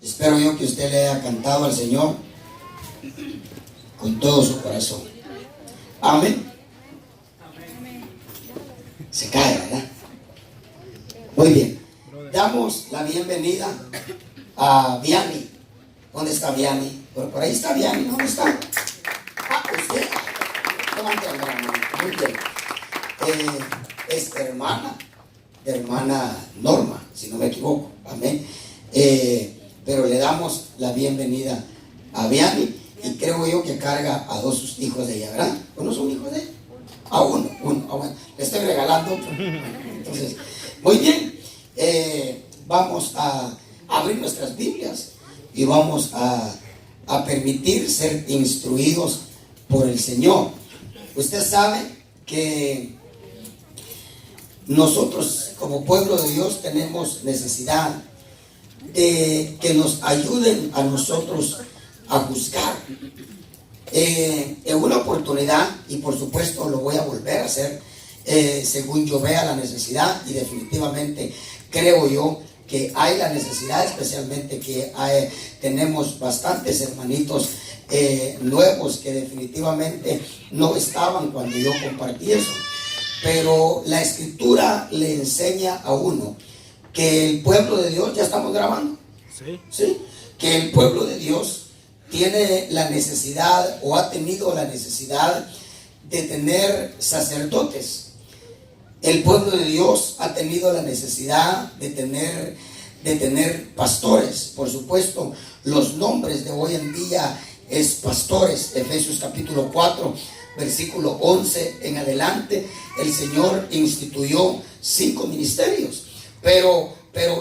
Espero yo que usted le haya cantado al Señor con todo su corazón. Amén. Se cae, ¿verdad? Muy bien. Damos la bienvenida a Vianney. ¿Dónde está Vianney? Por ahí está Vianney. ¿Dónde está? Usted. Levante la mano. Muy bien. Es hermana Norma, si no me equivoco. Amén. Pero le damos la bienvenida a Vianney. Y creo yo que carga a dos sus hijos de ella, ¿verdad? ¿O no son hijos de ella? A uno. Bueno, le estoy regalando otro. Entonces, muy bien. Vamos a abrir nuestras Biblias y vamos a permitir ser instruidos por el Señor. Usted sabe que nosotros como pueblo de Dios tenemos necesidad de que nos ayuden a nosotros a juzgar. En una oportunidad, y por supuesto lo voy a volver a hacer según yo vea la necesidad, y definitivamente creo yo que hay la necesidad, especialmente que tenemos bastantes hermanitos nuevos que definitivamente no estaban cuando yo compartí eso. Pero la Escritura le enseña a uno que el pueblo de Dios, ya estamos grabando, ¿sí? Que el pueblo de Dios tiene la necesidad o ha tenido la necesidad de tener sacerdotes. El pueblo de Dios ha tenido la necesidad de tener pastores. Por supuesto, los nombres de hoy en día es pastores. Efesios capítulo 4, versículo 11 en adelante, el Señor instituyó 5 ministerios. Pero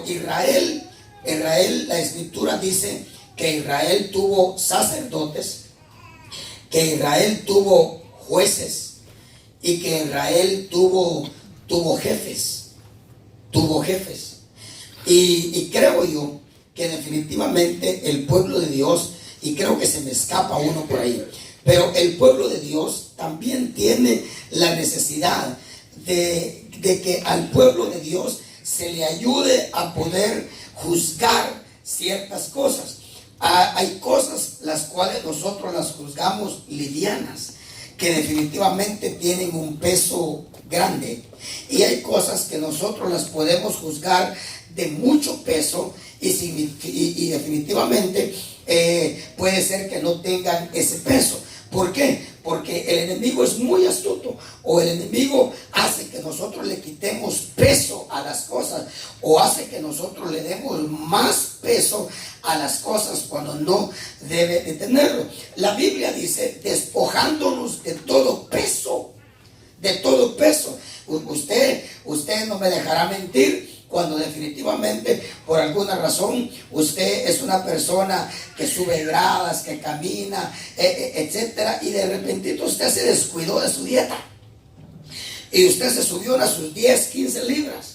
Israel, la Escritura dice que Israel tuvo sacerdotes, que Israel tuvo jueces y que Israel tuvo jefes. Y creo yo que definitivamente el pueblo de Dios, y creo que se me escapa uno por ahí, pero el pueblo de Dios también tiene la necesidad de que al pueblo de Dios se le ayude a poder juzgar ciertas cosas. Hay cosas las cuales nosotros las juzgamos livianas, que definitivamente tienen un peso grande, y hay cosas que nosotros las podemos juzgar de mucho peso y definitivamente puede ser que no tengan ese peso. ¿Por qué? Porque el enemigo es muy astuto, o el enemigo hace que nosotros le quitemos peso a las cosas, o hace que nosotros le demos más peso a las cosas cuando no debe de tenerlo. La Biblia dice, despojándonos de todo peso, de todo peso. Usted no me dejará mentir cuando definitivamente por alguna razón usted es una persona que sube gradas, que camina, etcétera, y de repentito usted se descuidó de su dieta y usted se subió a sus 10, 15 libras.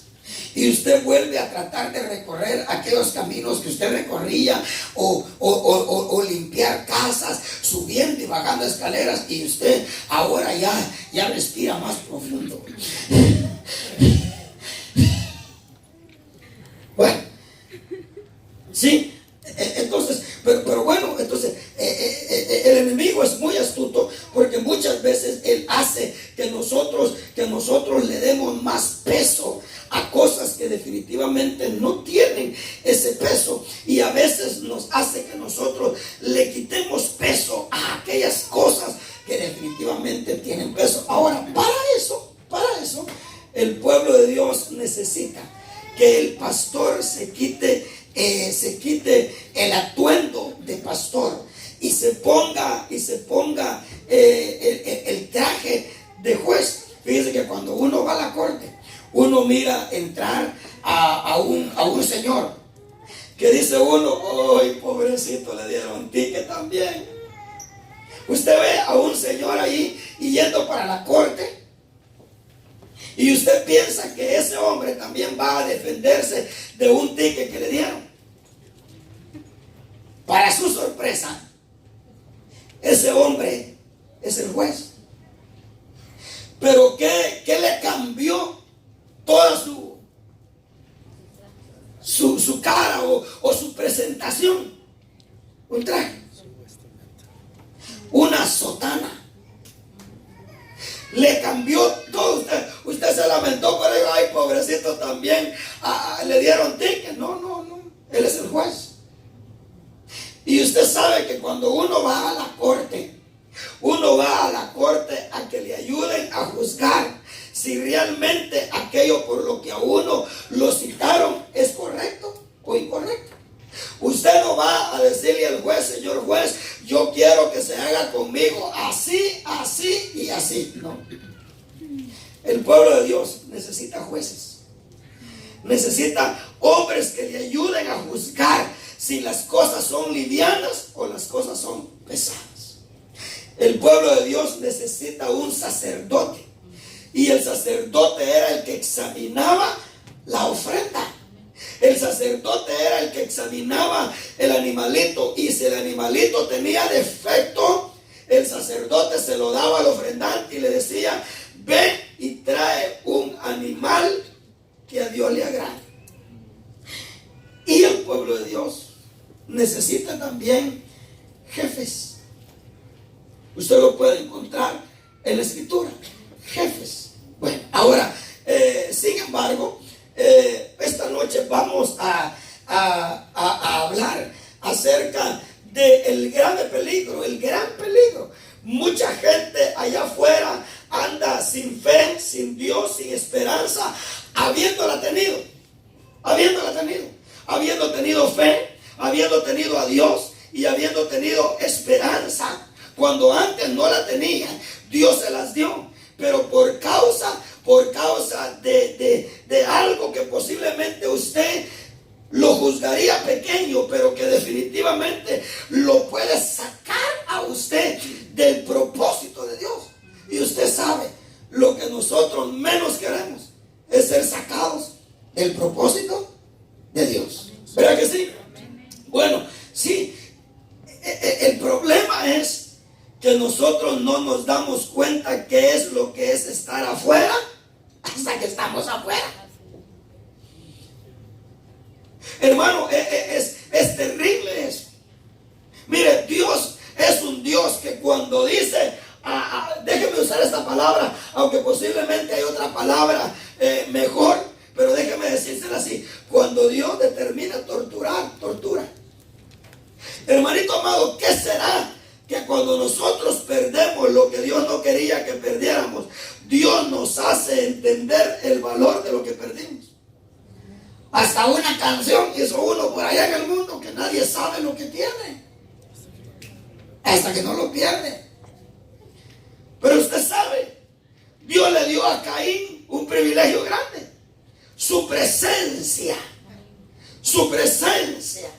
Y usted vuelve a tratar de recorrer aquellos caminos que usted recorría, o limpiar casas, subiendo y bajando escaleras, y usted ahora ya respira más profundo. Bueno, sí, entonces, pero bueno, entonces el enemigo es muy astuto, porque muchas veces él hace que nosotros le demos más peso a cosas que definitivamente no tienen ese peso, y a veces nos hace que nosotros le quitemos peso a aquellas cosas que definitivamente tienen peso. Ahora, para eso, el pueblo de Dios necesita que el pastor se quite el atuendo de pastor y se ponga el traje de juez. Fíjense que cuando uno va a la corte, uno mira entrar a un señor que dice uno, ¡ay, pobrecito, le dieron ticket también! Usted ve a un señor ahí y yendo para la corte, y usted piensa que ese hombre también va a defenderse de un ticket que le dieron. Para su sorpresa, ese hombre es el juez. Pero ¿qué le cambió toda su cara o su presentación? nación, un traje, una sotana. Le cambió todo. Usted se lamentó por ello. Ay, pobrecito también. Le dieron ticket. No. Él es el juez. Y usted sabe que cuando uno va a la corte, uno va a la corte a que le ayuden a juzgar si realmente aquello por lo que a uno lo citaron es correcto o incorrecto. Usted no va a decirle al juez: señor juez, yo quiero que se haga conmigo así, así y así. No. El pueblo de Dios necesita jueces. Necesita hombres que le ayuden a juzgar si las cosas son livianas o las cosas son pesadas. El pueblo de Dios necesita un sacerdote. Y el sacerdote era el que examinaba la ofrenda. El sacerdote era el que examinaba el animalito, y si el animalito tenía defecto, el sacerdote se lo daba al ofrendante y le decía: ven y trae un animal que a Dios le agrade. Y el pueblo de Dios necesita también jefes. Usted lo puede encontrar en la escritura, jefes. Bueno, ahora, sin embargo, esta noche vamos a hablar acerca del grave peligro, el gran peligro. Mucha gente allá afuera anda sin fe, sin Dios, sin esperanza, habiendo tenido fe, habiendo tenido a Dios y habiendo tenido esperanza. Cuando antes no la tenían, Dios se las dio, pero por causa de algo que posiblemente usted lo juzgaría pequeño, pero que definitivamente lo puede sacar a usted del propósito de Dios. Y usted sabe, lo que nosotros menos queremos es ser sacados del propósito de Dios. ¿Verdad que sí? Bueno, sí. El problema es que nosotros no nos damos cuenta qué es lo que es estar afuera hasta que estamos afuera. Hermano, es terrible eso. Mire, Dios es un Dios que cuando dice, déjeme usar esta palabra, aunque posiblemente hay otra palabra mejor, pero déjeme decírsela así: cuando Dios determina torturar, tortura. Hermanito amado, ¿qué será? Que cuando nosotros perdemos lo que Dios no quería que perdiéramos, Dios nos hace entender el valor de lo que perdimos. Hasta una canción hizo uno por allá en el mundo que nadie sabe lo que tiene hasta que no lo pierde. Pero usted sabe, Dios le dio a Caín un privilegio grande: su presencia. Su presencia.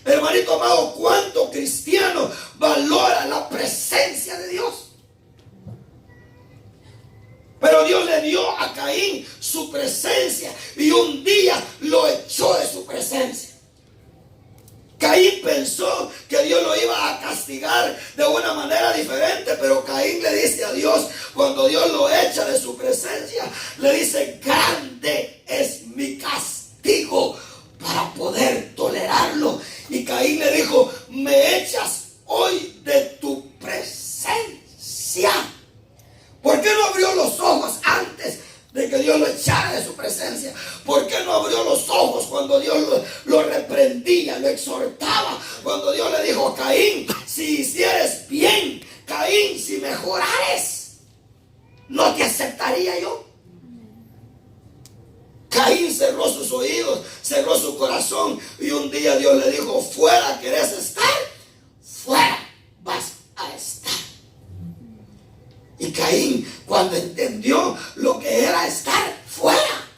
Hermanito amado, ¿cuánto cristiano valora la presencia de Dios? Pero Dios le dio a Caín su presencia y un día lo echó de su presencia. Caín pensó que Dios lo iba a castigar de una manera diferente, pero Caín le dice a Dios, cuando Dios lo echa de su presencia, le dice: grande es mi castigo para poder tolerarlo. Y Caín le dijo: me echas hoy de tu presencia. ¿Por qué no abrió los ojos antes de que Dios lo echara de su presencia? ¿Por qué no abrió los ojos cuando Dios lo reprendía, lo exhortaba? Cuando Dios le dijo: Caín, si hicieres bien, Caín, si mejorares, ¿no te aceptaría yo? Caín cerró sus oídos, cerró su corazón, y un día Dios le dijo: fuera querés estar, fuera vas a estar. Y Caín, cuando entendió lo que era estar fuera,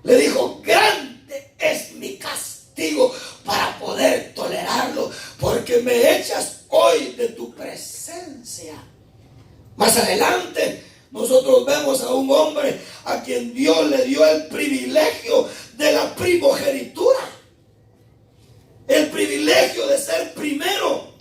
le dijo: grande es mi castigo para poder tolerarlo, porque me echas hoy de tu presencia. Más adelante nosotros vemos a un hombre a quien Dios le dio el privilegio de la primogenitura, el privilegio de ser primero.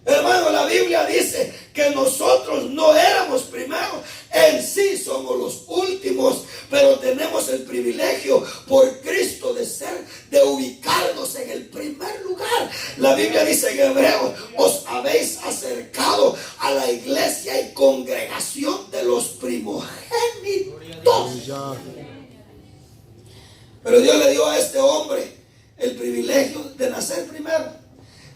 Hermano, la Biblia dice que nosotros no éramos primeros, en sí somos los últimos, pero tenemos el privilegio por Cristo de ubicarnos en el primero. La Biblia dice en Hebreos: os habéis acercado a la iglesia y congregación de los primogénitos. Pero Dios le dio a este hombre el privilegio de nacer primero,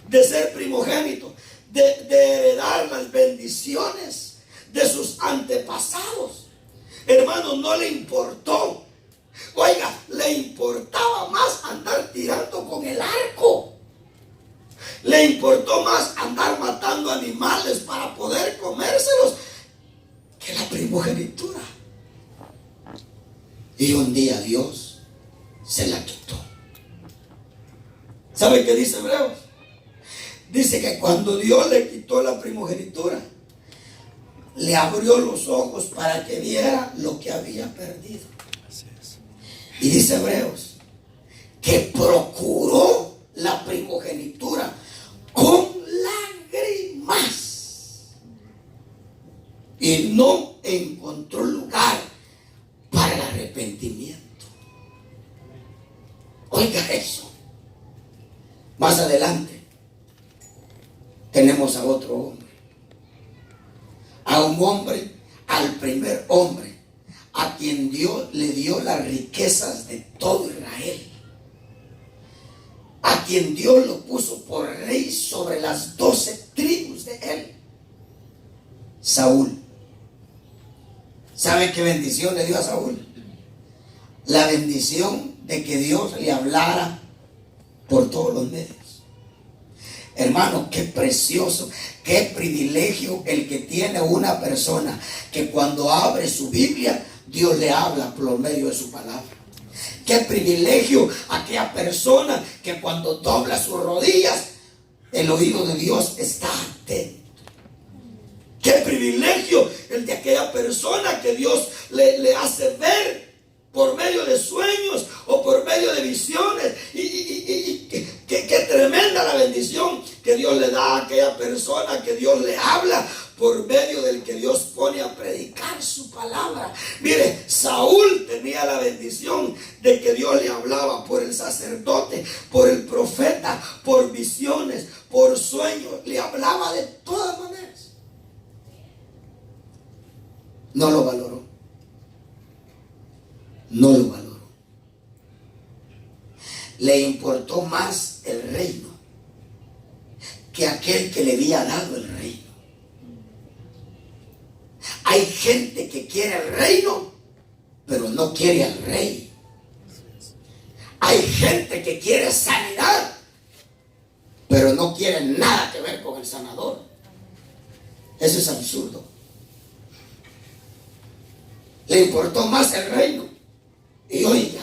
de ser primogénito, de heredar las bendiciones de sus antepasados. Hermano, no le importó. Oiga, le importaba más andar tirando con el arco. Le importó más andar matando animales para poder comérselos que la primogenitura. Y un día Dios se la quitó. ¿Sabe qué dice Hebreos? Dice que cuando Dios le quitó la primogenitura, le abrió los ojos para que viera lo que había perdido. Y dice Hebreos que procuró la primogenitura con lágrimas y no encontró lugar para el arrepentimiento. Oiga eso. Más adelante tenemos a otro hombre, a un hombre, al primer hombre, a quien Dios le dio las riquezas de todo Israel, a quien Dios lo puso por rey sobre las 12 tribus de él, Saúl. ¿Sabe qué bendición le dio a Saúl? La bendición de que Dios le hablara por todos los medios. Hermano, qué precioso, qué privilegio el que tiene una persona que cuando abre su Biblia, Dios le habla por medio de su palabra. Qué privilegio aquella persona que cuando dobla sus rodillas, el oído de Dios está atento. Qué privilegio el de aquella persona que Dios le hace ver por medio de sueños o por medio de visiones. Y qué tremenda la bendición que Dios le da a aquella persona que Dios le habla por medio del que Dios pone a predicar su palabra. Mire, Saúl tenía la bendición de que Dios le hablaba por el sacerdote, por el profeta, por visiones, por sueños. Le hablaba de todas maneras. No lo valoró. No lo valoró. Le importó más el reino que aquel que le había dado el reino. Hay gente que quiere el reino, pero no quiere al rey. Hay gente que quiere sanidad, pero no quiere nada que ver con el sanador. Eso es absurdo. Le importó más el reino. Y oiga,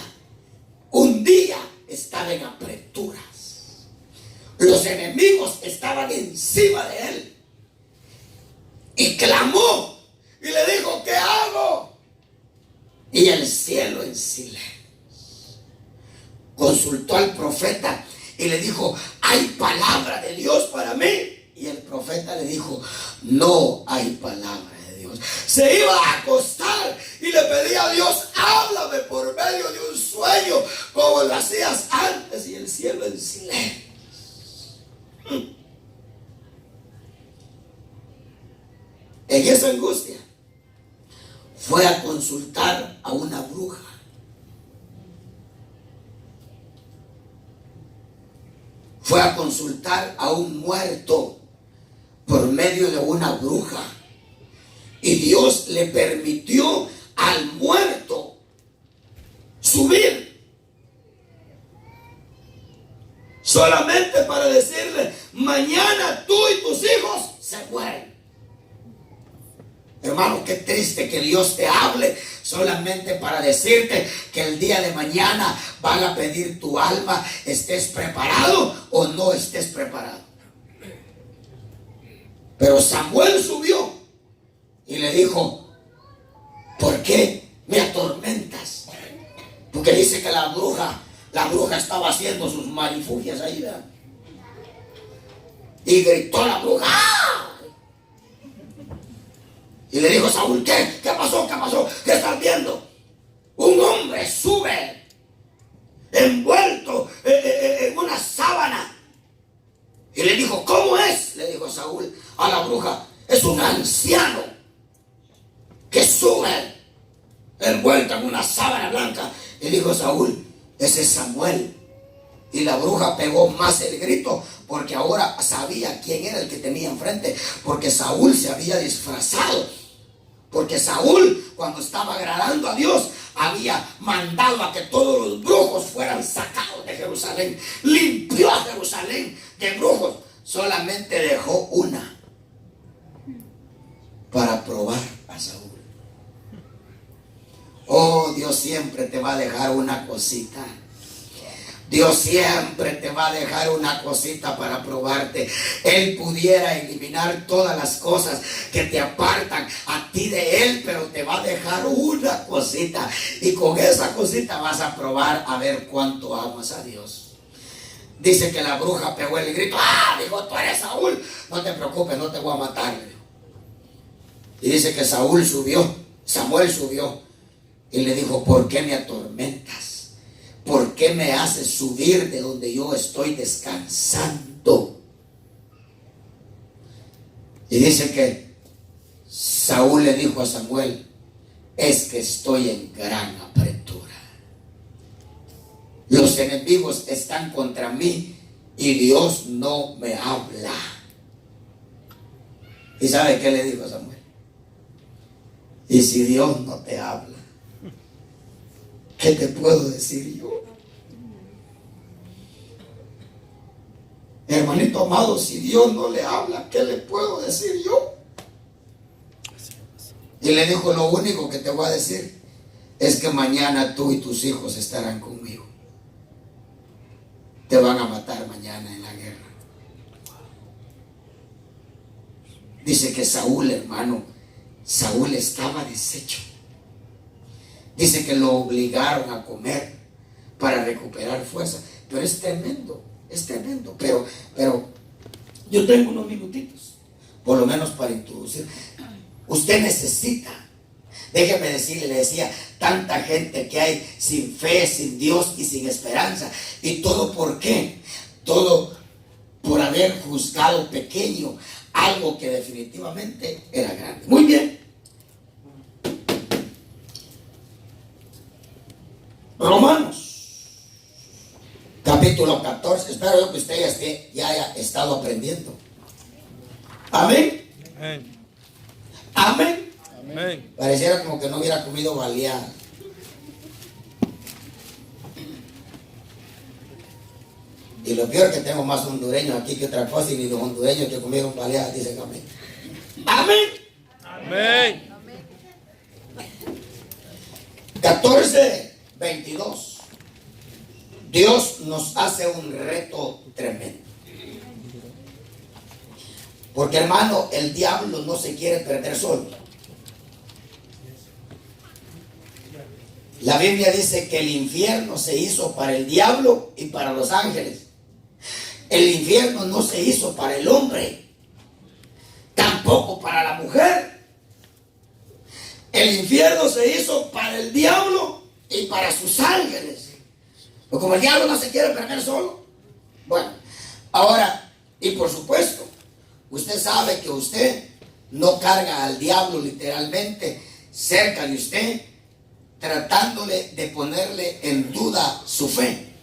un día estaba en apreturas. Los enemigos estaban encima de él. Y clamó y le dijo: ¿qué hago? Y el cielo en silencio. Consultó al profeta y le dijo: ¿hay palabra de Dios para mí? Y el profeta le dijo: no hay palabra de Dios. Se iba a acostar y le pedía a Dios: háblame por medio de un sueño como lo hacías antes. Y el cielo en silencio. En esa angustia fue a consultar a una bruja. Fue a consultar a un muerto por medio de una bruja. Y Dios le permitió al muerto subir. Solamente para decirle: mañana tú y tus hijos se mueren. Hermano, qué triste que Dios te hable solamente para decirte que el día de mañana van a pedir tu alma, estés preparado o no estés preparado. Pero Samuel subió y le dijo: ¿por qué me atormentas? Porque dice que la bruja estaba haciendo sus marifugias ahí, ¿verdad? Y gritó la bruja: ¡ah! Y le dijo Saúl: ¿qué pasó? ¿Qué pasó? ¿Qué estás viendo? Un hombre sube envuelto en una sábana Y le dijo, ¿cómo es? Le dijo Saúl a la bruja. Es un anciano que sube envuelto en una sábana blanca. Y dijo Saúl, ese es Samuel. Y la bruja pegó más el grito porque ahora sabía quién era el que tenía enfrente, porque Saúl se había disfrazado. Porque Saúl, cuando estaba agradando a Dios, había mandado a que todos los brujos fueran sacados de Jerusalén. Limpió a Jerusalén de brujos. Solamente dejó una para probar a Saúl. Oh, Dios siempre te va a dejar una cosita. Dios siempre te va a dejar una cosita para probarte. Él pudiera eliminar todas las cosas que te apartan a ti de Él, pero te va a dejar una cosita. Y con esa cosita vas a probar a ver cuánto amas a Dios. Dice que la bruja pegó el grito. ¡Ah! Dijo, tú eres Saúl. No te preocupes, no te voy a matar. Y dice que Samuel subió y le dijo, ¿por qué me atormentas? ¿Por qué me haces subir de donde yo estoy descansando? Y dice que Saúl le dijo a Samuel, es que estoy en gran apretura. Los enemigos están contra mí y Dios no me habla. ¿Y sabe qué le dijo Samuel? Y si Dios no te habla, ¿qué te puedo decir yo? Hermanito amado, si Dios no le habla, ¿qué le puedo decir yo? Y le dijo, lo único que te voy a decir es que mañana tú y tus hijos estarán conmigo. Te van a matar mañana en la guerra. Dice que Saúl, hermano, Saúl estaba deshecho. Dice que lo obligaron a comer para recuperar fuerza. Pero es tremendo. Pero yo tengo unos minutitos, por lo menos para introducir. Usted necesita, déjeme decirle, le decía, tanta gente que hay sin fe, sin Dios y sin esperanza. ¿Y todo por qué? Todo por haber juzgado pequeño algo que definitivamente era grande. Muy bien. Romanos capítulo 14. Espero yo que usted ya haya estado aprendiendo. Amén. Amén. Amén. Pareciera como que no hubiera comido baleada. Y lo peor es que tengo más hondureños aquí que otra cosa, y ni los hondureños que comieron baleadas dicen amén. Amén. Amén. 14:22. Dios nos hace un reto tremendo. Porque, hermano, el diablo no se quiere perder solo. La Biblia dice que el infierno se hizo para el diablo y para los ángeles. El infierno no se hizo para el hombre, tampoco para la mujer. El infierno se hizo para el diablo y para sus ángeles. Pero como el diablo no se quiere perder solo. Bueno, ahora, y por supuesto, usted sabe que usted no carga al diablo literalmente cerca de usted, tratándole de ponerle en duda su fe,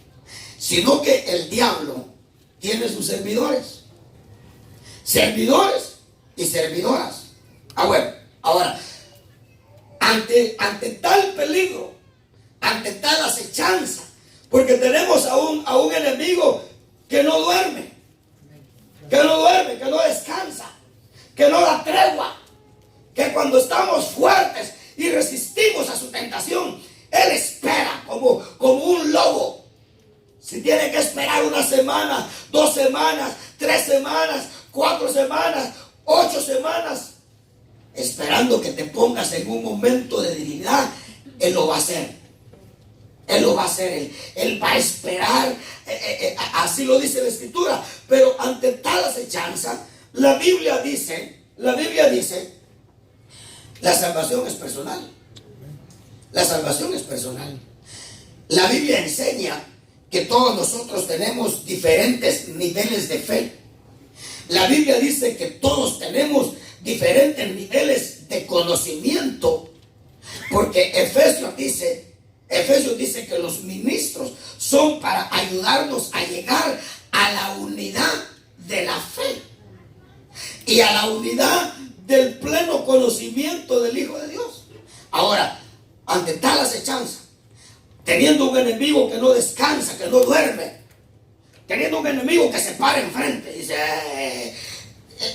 sino que el diablo tiene sus servidores y servidoras. Bueno, ahora, ante tal peligro, ante tal acechanza, porque tenemos a un enemigo que no duerme, que no descansa, que no da tregua, que cuando estamos fuertes y resistimos a su tentación, él espera como un lobo. Si tiene que esperar 1 semana, 2 semanas, 3 semanas, 4 semanas, 8 semanas, esperando que te pongas en un momento de debilidad, él lo va a hacer. Él lo va a hacer, él va a esperar, así lo dice la Escritura. Pero ante tal acechanza, la Biblia dice, la salvación es personal. La salvación es personal. La Biblia enseña que todos nosotros tenemos diferentes niveles de fe. La Biblia dice que todos tenemos diferentes niveles de conocimiento, porque Efesios dice que los ministros son para ayudarnos a llegar a la unidad de la fe y a la unidad del pleno conocimiento del Hijo de Dios. Ahora, ante tal acechanza, teniendo un enemigo que no descansa, que no duerme, teniendo un enemigo que se para enfrente, dice,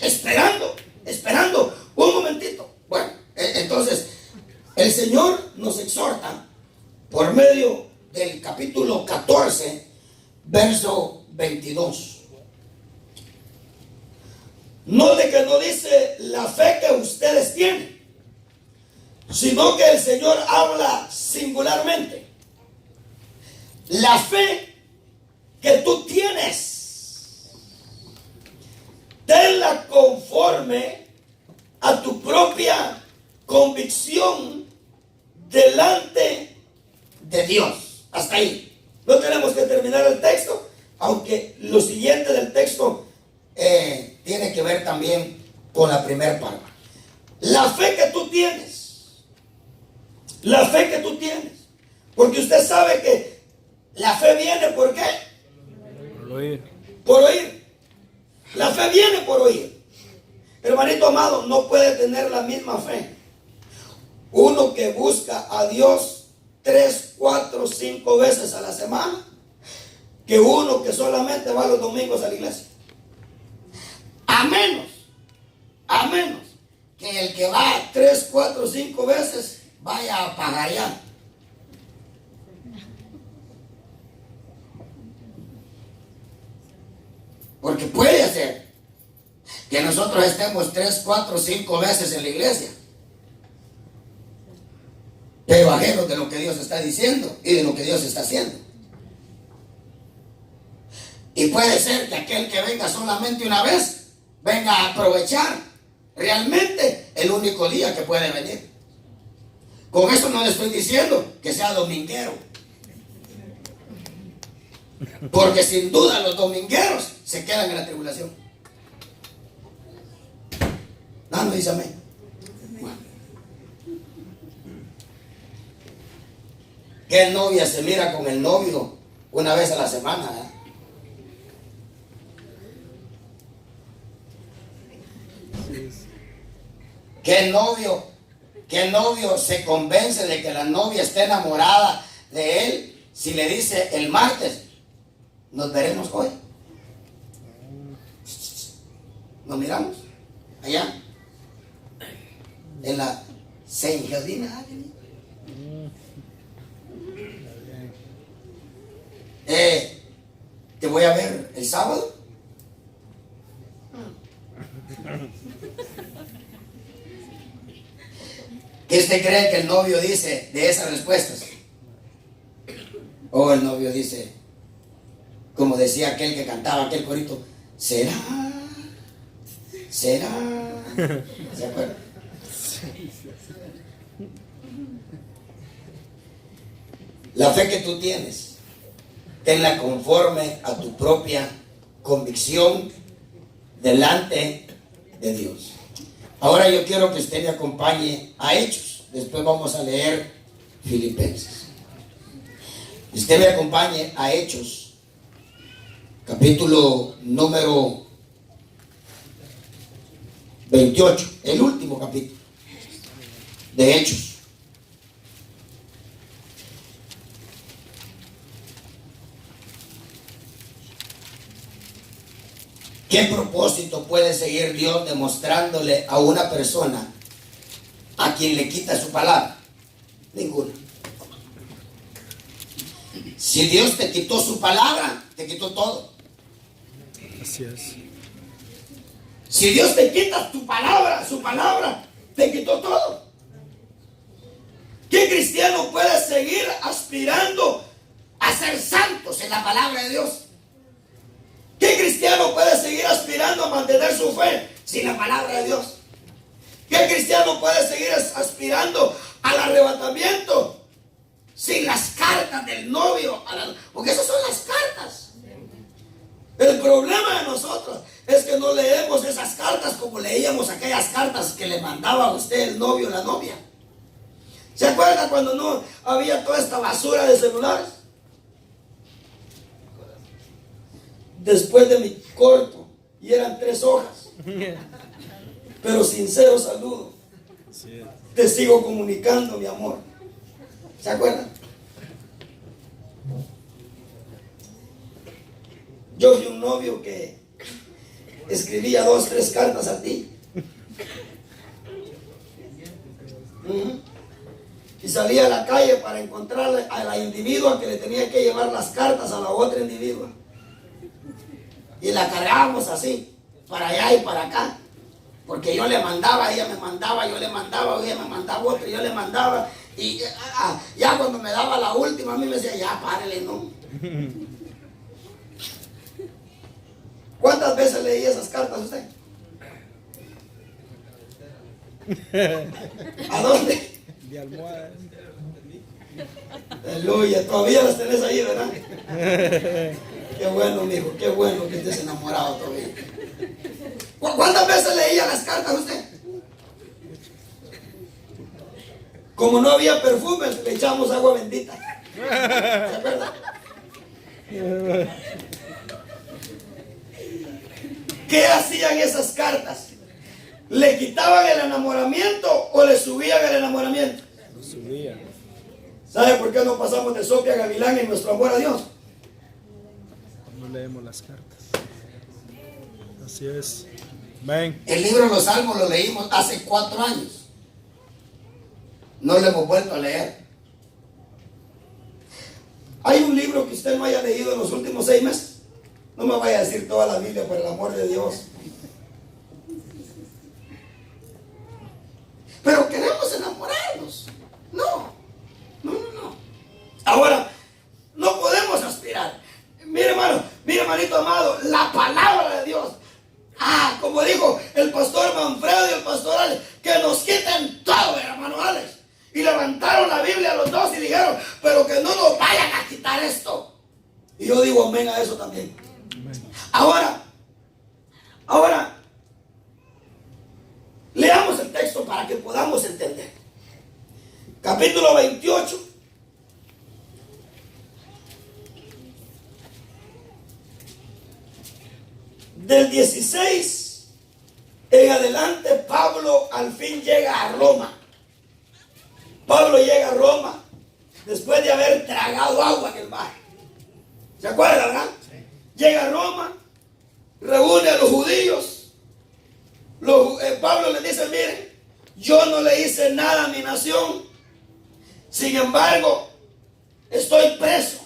esperando, un momentito. Bueno, entonces, el Señor nos exhorta por medio del capítulo 14, verso 22. Note que no dice la fe que ustedes tienen, sino que el Señor habla singularmente. La fe que tú tienes, tenla conforme a tu propia convicción delante de Dios. Hasta ahí. No tenemos que terminar el texto, aunque lo siguiente del texto tiene que ver también con la primera parte. La fe que tú tienes, porque usted sabe que la fe viene ¿por qué? Por oír. Por oír. La fe viene por oír. Hermanito amado, no puede tener la misma fe uno que busca a Dios 3, 4, 5 veces a la semana que uno que solamente va los domingos a la iglesia. A menos que el que va 3, 4, 5 veces vaya a pagar. Porque puede ser que nosotros estemos 3, 4, 5 veces en la iglesia, pero ajenos de lo que Dios está diciendo y de lo que Dios está haciendo. Y puede ser que aquel que venga solamente una vez venga a aprovechar realmente el único día que puede venir. Con eso no le estoy diciendo que sea dominguero, porque sin duda los domingueros se quedan en la tribulación. No dice amén. Bueno. ¿Qué novia se mira con el novio una vez a la semana? ¿Qué novio se convence de que la novia está enamorada de él si le dice el martes, nos veremos hoy? ¿Nos miramos? Allá en la Saint Helena Avenue. Te voy a ver el sábado. ¿Qué usted cree que el novio dice de esas respuestas? O el novio dice, como decía aquel que cantaba aquel corito, ¿será? ¿Se acuerdan? La fe que tú tienes, tenla conforme a tu propia convicción delante de Dios. Ahora yo quiero que usted me acompañe a Hechos. Después vamos a leer Filipenses. Usted me acompañe a Hechos, capítulo número 28, el último capítulo de Hechos. ¿Qué propósito puede seguir Dios demostrándole a una persona a quien le quita su palabra? Ninguno. Si Dios te quitó su palabra, te quitó todo. Así es. Si Dios te quita tu palabra, su palabra, te quitó todo. ¿Qué cristiano puede seguir aspirando a ser santos en la palabra de Dios? ¿Qué cristiano puede seguir aspirando a mantener su fe sin la palabra de Dios? ¿Qué cristiano puede seguir aspirando al arrebatamiento sin las cartas del novio? Porque esas son las cartas. El problema de nosotros es que que no leemos esas cartas como leíamos aquellas cartas que le mandaba a usted el novio o la novia. ¿Se acuerda cuando no había toda esta basura de celulares? Después de mi corto, y eran 3 hojas, pero sincero saludo. Sí. Te sigo comunicando, mi amor. ¿Se acuerdan? Yo fui un novio que escribía 2, 3 cartas a ti. Y salía a la calle para encontrar a la individua que le tenía que llevar las cartas a la otra individua. Y la cargábamos así, para allá y para acá. Porque yo le mandaba, ella me mandaba, yo le mandaba, ella me mandaba otra, yo le mandaba. Y ya cuando me daba la última, a mí me decía, ya párele, no. ¿Cuántas veces leí esas cartas usted? ¿A dónde? De almohada. Aleluya, todavía las tenés ahí, ¿verdad? Qué bueno, mijo, qué bueno que estés enamorado todavía. ¿Cuántas veces leía las cartas usted? Como no había perfume, le echamos agua bendita. ¿Se acuerda? ¿Qué hacían esas cartas? ¿Le quitaban el enamoramiento o le subían el enamoramiento? Lo subía. ¿Sabe por qué no pasamos de Sopia a Gavilán en nuestro amor a Dios? No leemos las cartas. Así es. Amén. El libro de los Salmos lo leímos hace 4 años. No lo hemos vuelto a leer. ¿Hay un libro que usted no haya leído en los últimos 6 meses? No me vaya a decir toda la Biblia, por el amor de Dios. Pero queremos enamorarnos. No. Ahora, no podemos aspirar. Mire, hermano, mire, hermanito amado, la palabra de Dios. Como dijo el pastor Manfredo y el pastor Alex, que nos quiten todo, hermano Alex. Y levantaron la Biblia los dos y dijeron, pero que no nos vayan a quitar esto. Y yo digo amén a eso también. Amén. Ahora, leamos el texto para que podamos entender. Capítulo 28. Del 16 en adelante, Pablo al fin llega a Roma. Pablo llega a Roma después de haber tragado agua en el mar. ¿Se acuerdan, verdad? Sí. Llega a Roma, reúne a los judíos. Pablo les dice, miren, yo no le hice nada a mi nación. Sin embargo, estoy preso.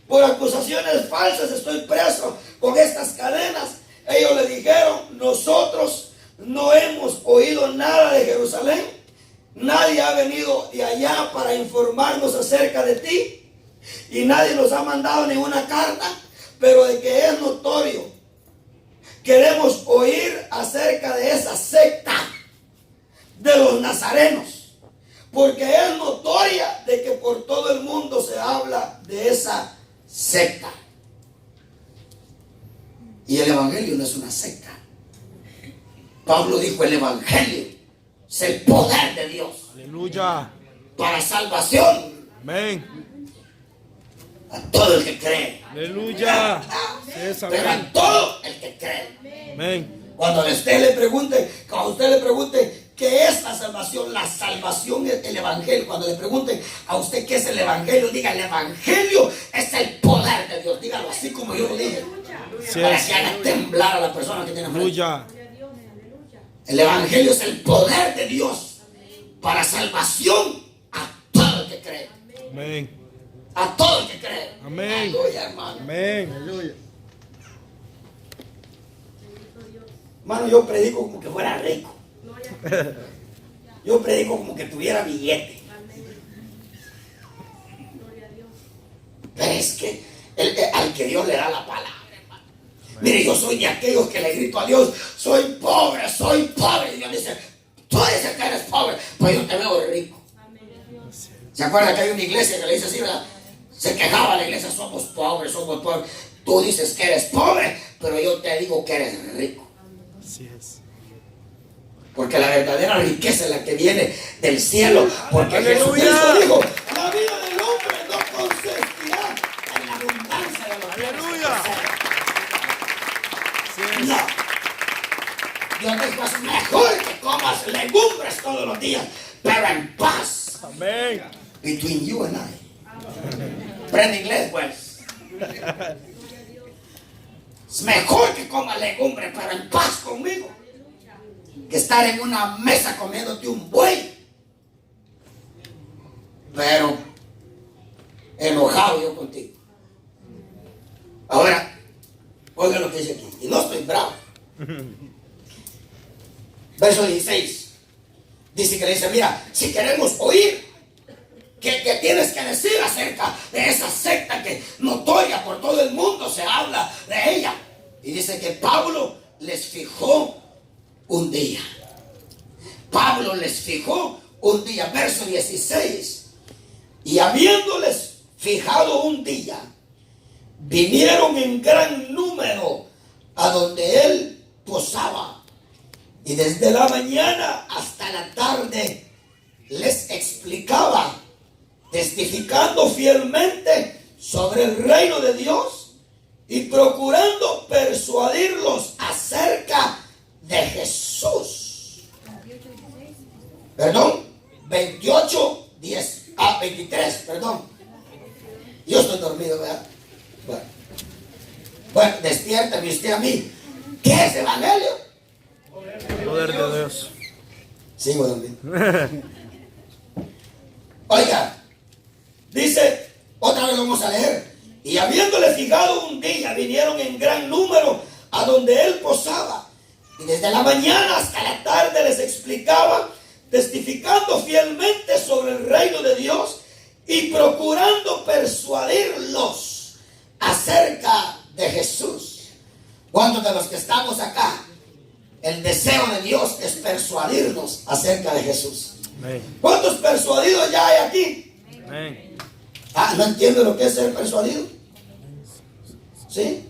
Por acusaciones falsas estoy preso con estas cadenas. Ellos le dijeron, nosotros no hemos oído nada de Jerusalén. Nadie ha venido de allá para informarnos acerca de ti. Y nadie nos ha mandado ninguna carta. Pero de que es notorio, queremos oír acerca de esa secta de los nazarenos. Porque es notoria de que por todo el mundo se habla de esa secta. Y el evangelio no es una secta. Pablo dijo, el evangelio es el poder de Dios. Aleluya. Para salvación. Amén. A todo el que cree. Aleluya. Sí, Pero a todo el que cree. Amén. Cuando a usted le pregunte qué es la salvación es el evangelio. Cuando le pregunten a usted qué es el evangelio, diga, el evangelio es el poder de Dios. Dígalo así como yo lo dije. Sí, Para que haga temblar a la persona que tiene frente. Aleluya. El evangelio es el poder de Dios para salvación a todo el que cree. Amén. A todo el que cree. Amén. Aleluya, hermano. Amén. Aleluya. Hermano, yo predico como que fuera rico. Yo predico como que tuviera billete. Pero es que al que Dios le da la palabra, hermano. Mire, yo soy de aquellos que le grito a Dios, soy pobre. Y Dios dice, tú dices que eres pobre, pues yo te veo rico. ¿Se acuerdan que hay una iglesia que le dice así, verdad? Se quejaba la iglesia, somos pobres. Tú dices que eres pobre, pero yo te digo que eres rico. Así es. Porque la verdadera riqueza es la que viene del cielo. Porque ¡Aleluya! Jesucristo dijo, la vida del hombre no consistirá en la abundancia de los bienes. ¡Aleluya! Así es. No. Dios dijo, es mejor que comas legumbres todos los días, pero en paz. Amén. Between you and I. Aprende inglés, pues. Es mejor que comas legumbres, pero en paz conmigo, que estar en una mesa comiéndote un buey, pero enojado yo contigo. Ahora, oiga lo que dice aquí, y no estoy bravo. Verso 16. Dice que le dice, mira, si queremos oír, ¿qué tienes que decir acerca de esa secta que notoria por todo el mundo se habla de ella? Y dice que Pablo les fijó un día. Pablo les fijó un día. Verso 16. Y habiéndoles fijado un día, vinieron en gran número a donde él posaba. Y desde la mañana hasta la tarde les explicaba, testificando fielmente sobre el reino de Dios y procurando persuadirlos acerca de Jesús. Perdón, 23, perdón. Yo estoy dormido, ¿verdad? Bueno, despiértame usted a mí. ¿Qué es evangelio? Poder de Dios. Sigo dormido. Oiga, dice, otra vez lo vamos a leer. Y habiéndole fijado un día, vinieron en gran número a donde él posaba. Y desde la mañana hasta la tarde les explicaba, testificando fielmente sobre el reino de Dios y procurando persuadirlos acerca de Jesús. ¿Cuántos de los que estamos acá, el deseo de Dios es persuadirnos acerca de Jesús? Amén. ¿Cuántos persuadidos ya hay aquí? Amén. ¿No entiendo lo que es ser persuadido? ¿Sí?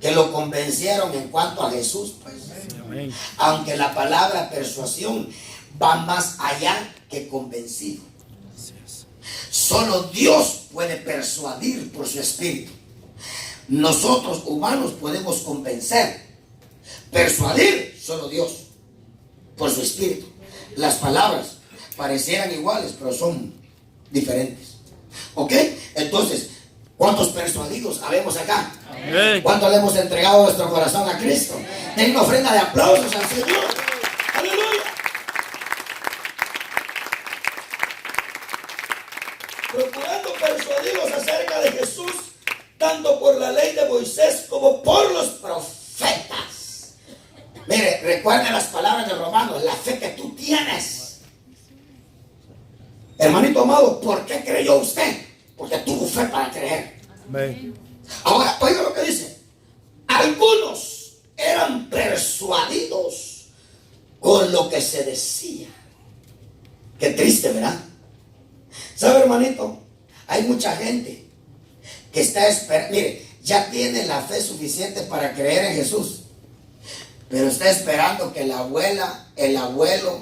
Que lo convencieron en cuanto a Jesús, pues. Amén. Aunque la palabra persuasión va más allá que convencido. Así es. Solo Dios puede persuadir por su espíritu. Nosotros humanos podemos convencer. Persuadir solo Dios por su espíritu. Las palabras parecieran iguales, pero son diferentes. ¿Ok? Entonces, ¿cuántos persuadidos habemos acá? Amén. ¿Cuántos le hemos entregado nuestro corazón a Cristo? Den una ofrenda de aplausos al Señor. ¡Aleluya! Procurando persuadirlos acerca de Jesús, tanto por la ley de Moisés como por los profetas. Mire, recuerde las palabras de Romanos, la fe que tú tienes. Hermanito amado, ¿por qué creyó usted? Porque tuvo fe para creer. Amén. Ahora, oiga lo que dice. Algunos eran persuadidos con lo que se decía. Qué triste, ¿verdad? ¿Sabe, hermanito? Hay mucha gente que está esperando. Mire, ya tiene la fe suficiente para creer en Jesús, pero está esperando que la abuela, el abuelo,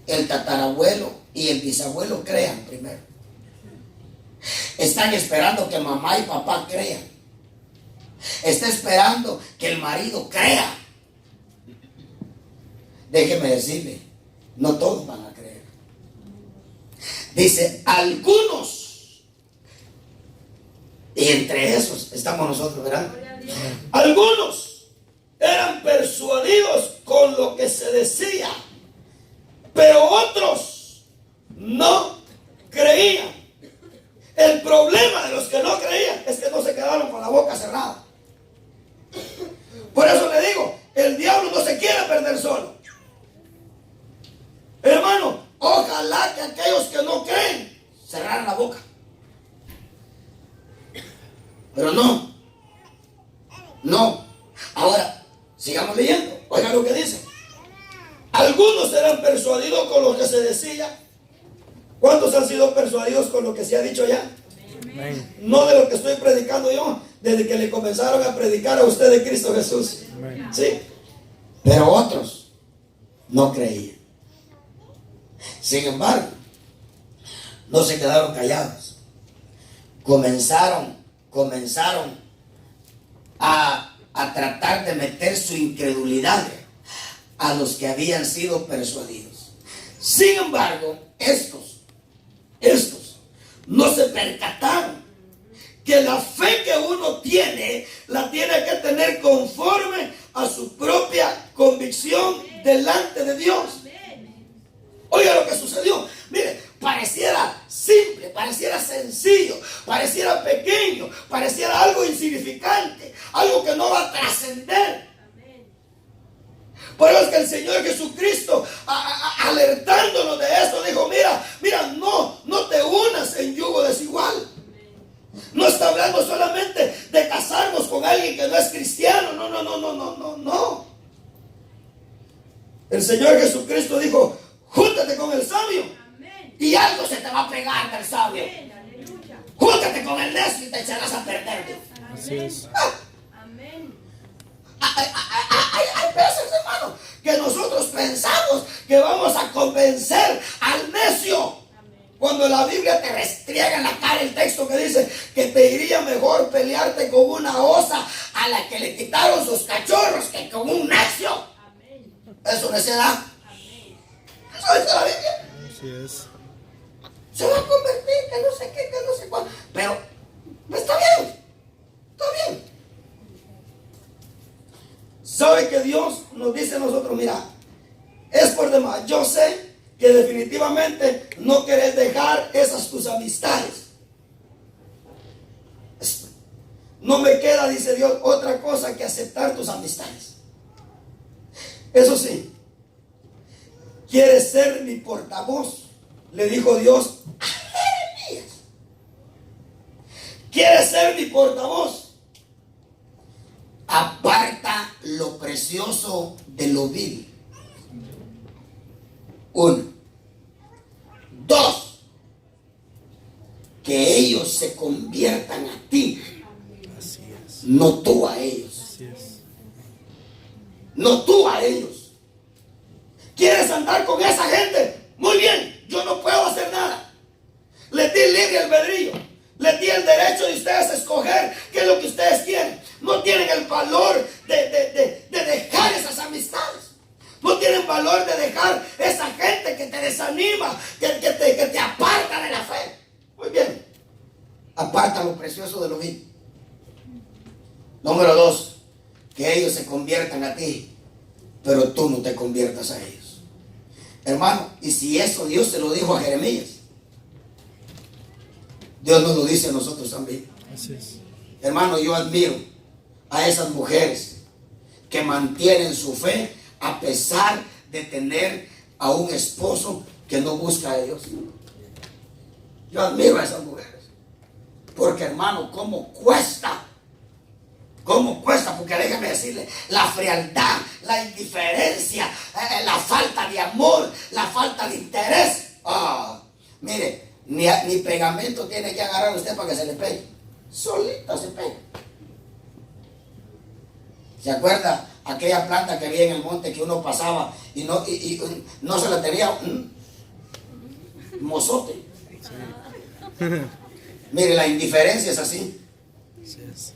el tatarabuelo y el bisabuelo crean primero. Están esperando que mamá y papá crean. Está esperando que el marido crea. Déjeme decirle, no todos van a creer. Dice, algunos, y entre esos estamos nosotros, ¿verdad? Algunos eran persuadidos con lo que se decía, pero otros no creían. El problema de los que no creían es que no se quedaron con la boca cerrada. Por eso le digo, el diablo no se quiere perder solo. Hermano, ojalá que aquellos que no creen cerraran la boca. Pero no. Ahora, sigamos leyendo. Oigan lo que dice. Algunos eran persuadidos con lo que se decía. ¿Cuántos han sido persuadidos con lo que se ha dicho ya? Amén. No de lo que estoy predicando yo, desde que le comenzaron a predicar a usted de Cristo Jesús. Amén. Sí. Pero otros no creían. Sin embargo, no se quedaron callados. Comenzaron a tratar de meter su incredulidad a los que habían sido persuadidos. Sin embargo, estos no se percataron que la fe que uno tiene, la tiene que tener conforme a su propia convicción delante de Dios. Oiga lo que sucedió. Mire, pareciera simple, pareciera sencillo, pareciera pequeño, pareciera algo insignificante, algo que no va a trascender. Por eso es que el Señor Jesucristo, alertándonos de esto, dijo: mira, no te unas en yugo desigual. No está hablando solamente de casarnos con alguien que no es cristiano. No. El Señor Jesucristo dijo: júntate con el sabio y algo se te va a pegar del sabio. Júntate con el necio y te echarás a perder. Así es. Hay veces, hermano, que nosotros pensamos que vamos a convencer al necio, cuando la Biblia te restriega en la cara el texto que dice que te iría mejor pelearte con una osa a la que le quitaron sus cachorros que con un necio. Eso necedad. Eso dice la Biblia. Así es. Se va a convertir, que no sé qué, que no sé cuál. Pero está bien. ¿Sabe que Dios nos dice a nosotros? Mira, es por demás. Yo sé que definitivamente no querés dejar esas tus amistades. No me queda, dice Dios, otra cosa que aceptar tus amistades. Eso sí, ¿quieres ser mi portavoz?, le dijo Dios a Jeremías. ¿Quieres ser mi portavoz? Aparta lo precioso de lo vil. 1. 2. Que ellos se conviertan a ti. Así es. No tú a ellos. Así es. No tú a ellos. ¿Quieres andar con esa gente? Muy bien, yo no puedo hacer nada. Les di libre albedrío. Les di el derecho de ustedes a escoger qué es lo que ustedes quieren. No tienen el valor de dejar esas amistades. No tienen valor de dejar esa gente que te desanima, que te aparta de la fe. Muy bien. Aparta lo precioso de lo vil. Número 2. Que ellos se conviertan a ti, pero tú no te conviertas a ellos. Hermano, y si eso Dios se lo dijo a Jeremías, Dios nos lo dice a nosotros también. Así es. Hermano, yo admiro a esas mujeres que mantienen su fe a pesar de tener a un esposo que no busca a Dios. Yo admiro a esas mujeres, porque, hermano, ¿cómo cuesta? ¿Cómo cuesta? Porque déjeme decirle, la frialdad, la indiferencia, la falta de amor, la falta de interés. Mire, ni pegamento tiene que agarrar usted para que se le pegue. Solita se pega. ¿Se acuerda aquella planta que había en el monte que uno pasaba y no se la tenía mozote? Sí. Mire, la indiferencia es así. Así es.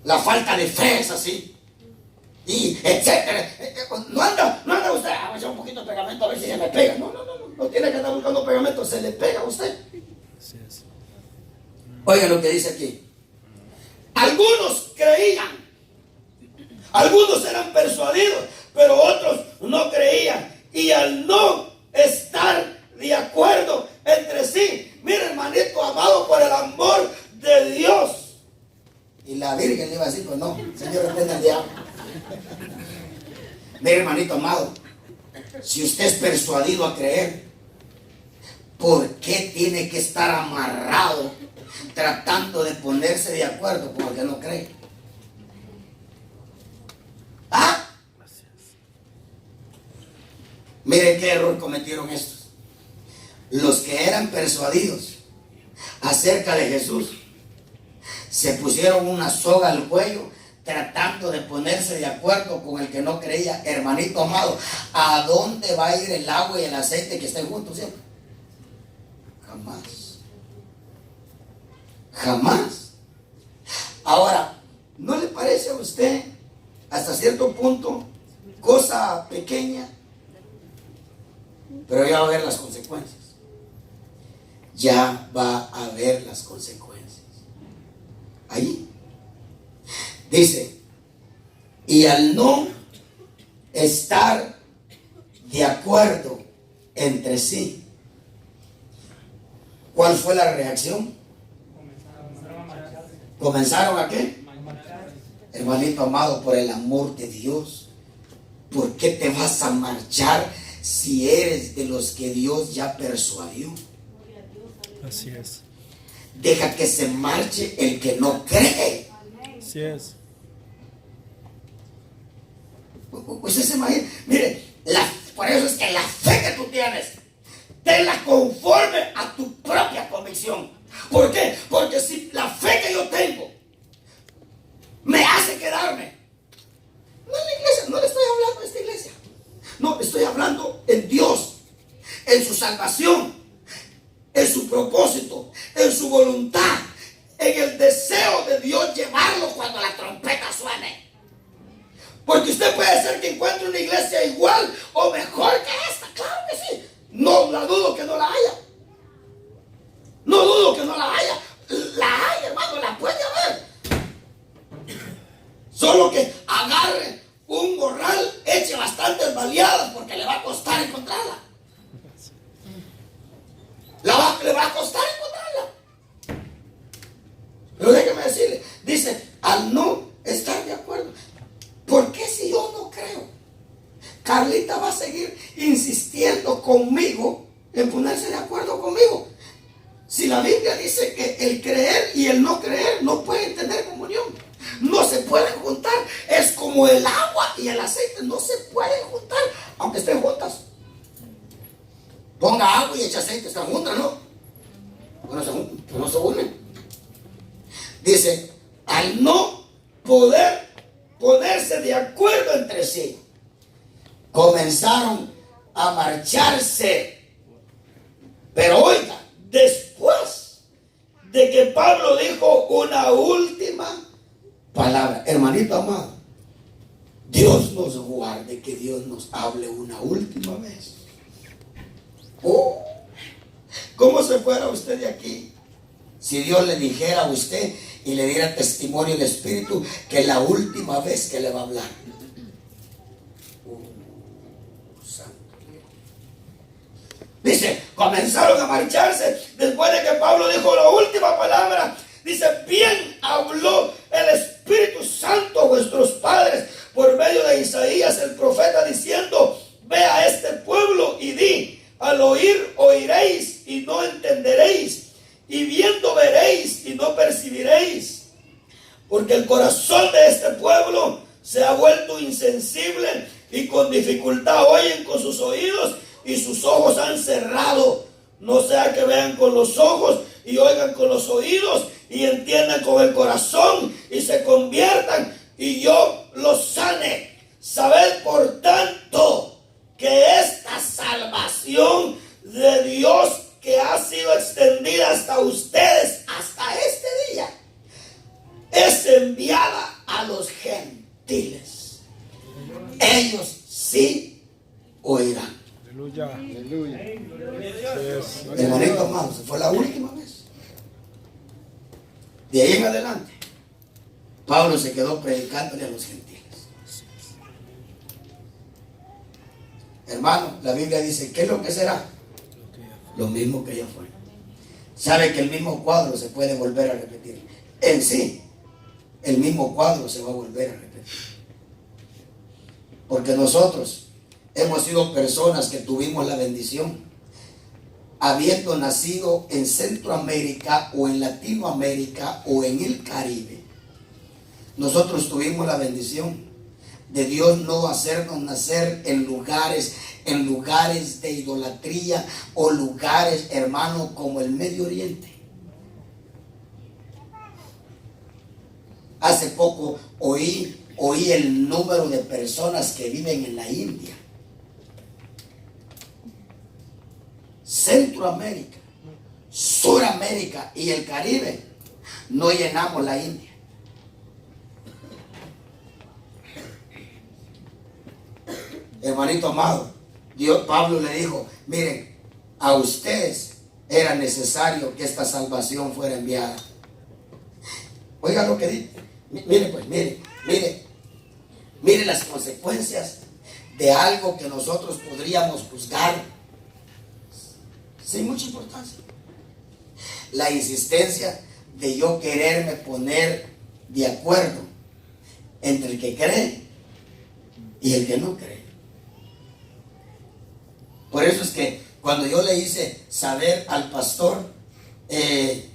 La falta de fe es así. Y etcétera. No anda usted a echar un poquito de pegamento a ver si se me pega. No tiene que estar buscando pegamento, se le pega a usted. Así es. Oiga lo que dice aquí. Algunos creían, algunos eran persuadidos, pero otros no creían. Y al no estar de acuerdo entre sí, mire, hermanito amado, por el amor de Dios. Y la Virgen le iba a decir: pues no, Señor, reprenda al diablo. Mire, hermanito amado, si usted es persuadido a creer, ¿por qué tiene que estar amarrado tratando de ponerse de acuerdo con el que no cree? Miren qué error cometieron estos. Los que eran persuadidos acerca de Jesús se pusieron una soga al cuello tratando de ponerse de acuerdo con el que no creía. Hermanito amado, ¿a dónde va a ir el agua y el aceite que estén juntos siempre? Jamás. Jamás. Ahora, ¿no le parece a usted hasta cierto punto cosa pequeña? Pero ya va a haber las consecuencias. Ya va a haber las consecuencias. Ahí dice, y al no estar de acuerdo entre sí, ¿cuál fue la reacción? ¿Comenzaron a qué? Hermanito amado, por el amor de Dios, ¿por qué te vas a marchar si eres de los que Dios ya persuadió? Así es. Deja que se marche el que no cree. Así es. Usted se imagina, mire, por eso es que la fe que tú tienes, tenla conforme a tu propia convicción. ¿Por qué? Porque si la fe que yo tengo me hace quedarme, no en la iglesia, no le estoy hablando de esta iglesia, no, estoy hablando en Dios, en su salvación, en su propósito, en su voluntad, en el deseo de Dios llevarlo cuando la trompeta suene. Porque usted puede ser que encuentre una iglesia igual o mejor que esta, claro que sí. No la dudo que no la haya. No dudo que no la haya. La hay, hermano, la puede haber. Solo que agarre un morral, eche bastantes baleadas porque le va a costar encontrarla. Le va a costar encontrarla. Pero déjeme decirle, dice, al no estar de acuerdo. ¿Por qué si yo no creo? Carlita va a seguir insistiendo conmigo en ponerse de acuerdo conmigo. Si la Biblia dice que el creer y el no creer no pueden tener comunión, no se pueden juntar, es como el agua y el aceite, no se pueden juntar, aunque estén juntas. Ponga agua y eche aceite, están juntas, ¿no? Bueno, no se unen. Dice, al no poder ponerse de acuerdo entre sí, comenzaron a marcharse. Pero oiga, después de que Pablo dijo una última palabra, hermanito amado, Dios nos guarde que Dios nos hable una última vez. Oh, ¿cómo se fuera usted de aquí si Dios le dijera a usted y le diera testimonio el Espíritu que es la última vez que le va a hablar? Santo. Dice, comenzaron a marcharse después de que Pablo dijo la última palabra. Dice, bien habló el Espíritu Santo a vuestros padres por medio de Isaías el profeta diciendo, ve a este pueblo y di, al oír oiréis y no entenderéis, y viendo veréis y no percibiréis, porque el corazón de este pueblo se ha vuelto insensible y con dificultad oyen con sus oídos y sus ojos han cerrado, no sea que vean con los ojos y oigan con los oídos y entiendan con el corazón y se conviertan y yo los sane. Sabed por tanto que esta salvación de Dios que ha sido extendida hasta ustedes, hasta este día, es enviada a los gentiles. Ellos sí oirán. Aleluya. Aleluya. Hermanito amado, se fue la última vez. De ahí en adelante, Pablo se quedó predicándole a los gentiles. Hermano, la Biblia dice, ¿qué es lo que será? Lo mismo que ya fue. Sabe que el mismo cuadro se puede volver a repetir. En sí, el mismo cuadro se va a volver a repetir. Porque nosotros hemos sido personas que tuvimos la bendición, habiendo nacido en Centroamérica o en Latinoamérica o en el Caribe. Nosotros tuvimos la bendición de Dios no hacernos nacer en lugares de idolatría o lugares, hermano, como el Medio Oriente. Hace poco oí el número de personas que viven en la India, Centroamérica, Suramérica y el Caribe. No llenamos la India. Hermanito amado, Pablo le dijo, miren, a ustedes era necesario que esta salvación fuera enviada. Oiga lo que dice. Mire pues, mire las consecuencias de algo que nosotros podríamos juzgar sin mucha importancia. La insistencia de yo quererme poner de acuerdo entre el que cree y el que no cree. Por eso es que cuando yo le hice saber al pastor, ¿qué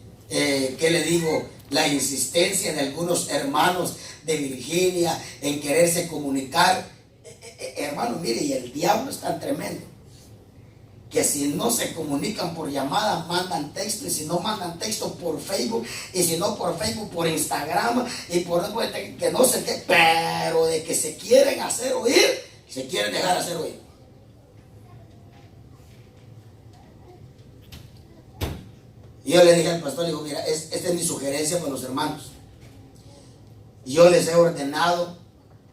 le digo? La insistencia de algunos hermanos de Virginia en quererse comunicar. Hermano, mire, y el diablo es tan tremendo que si no se comunican por llamada, mandan texto, y si no mandan texto por Facebook, y si no por Facebook, por Instagram, y por que no sé qué, pero de que se quieren hacer oír, se quieren dejar hacer oír. Y yo le dije al pastor, le digo, mira, esta es mi sugerencia para los hermanos. Yo les he ordenado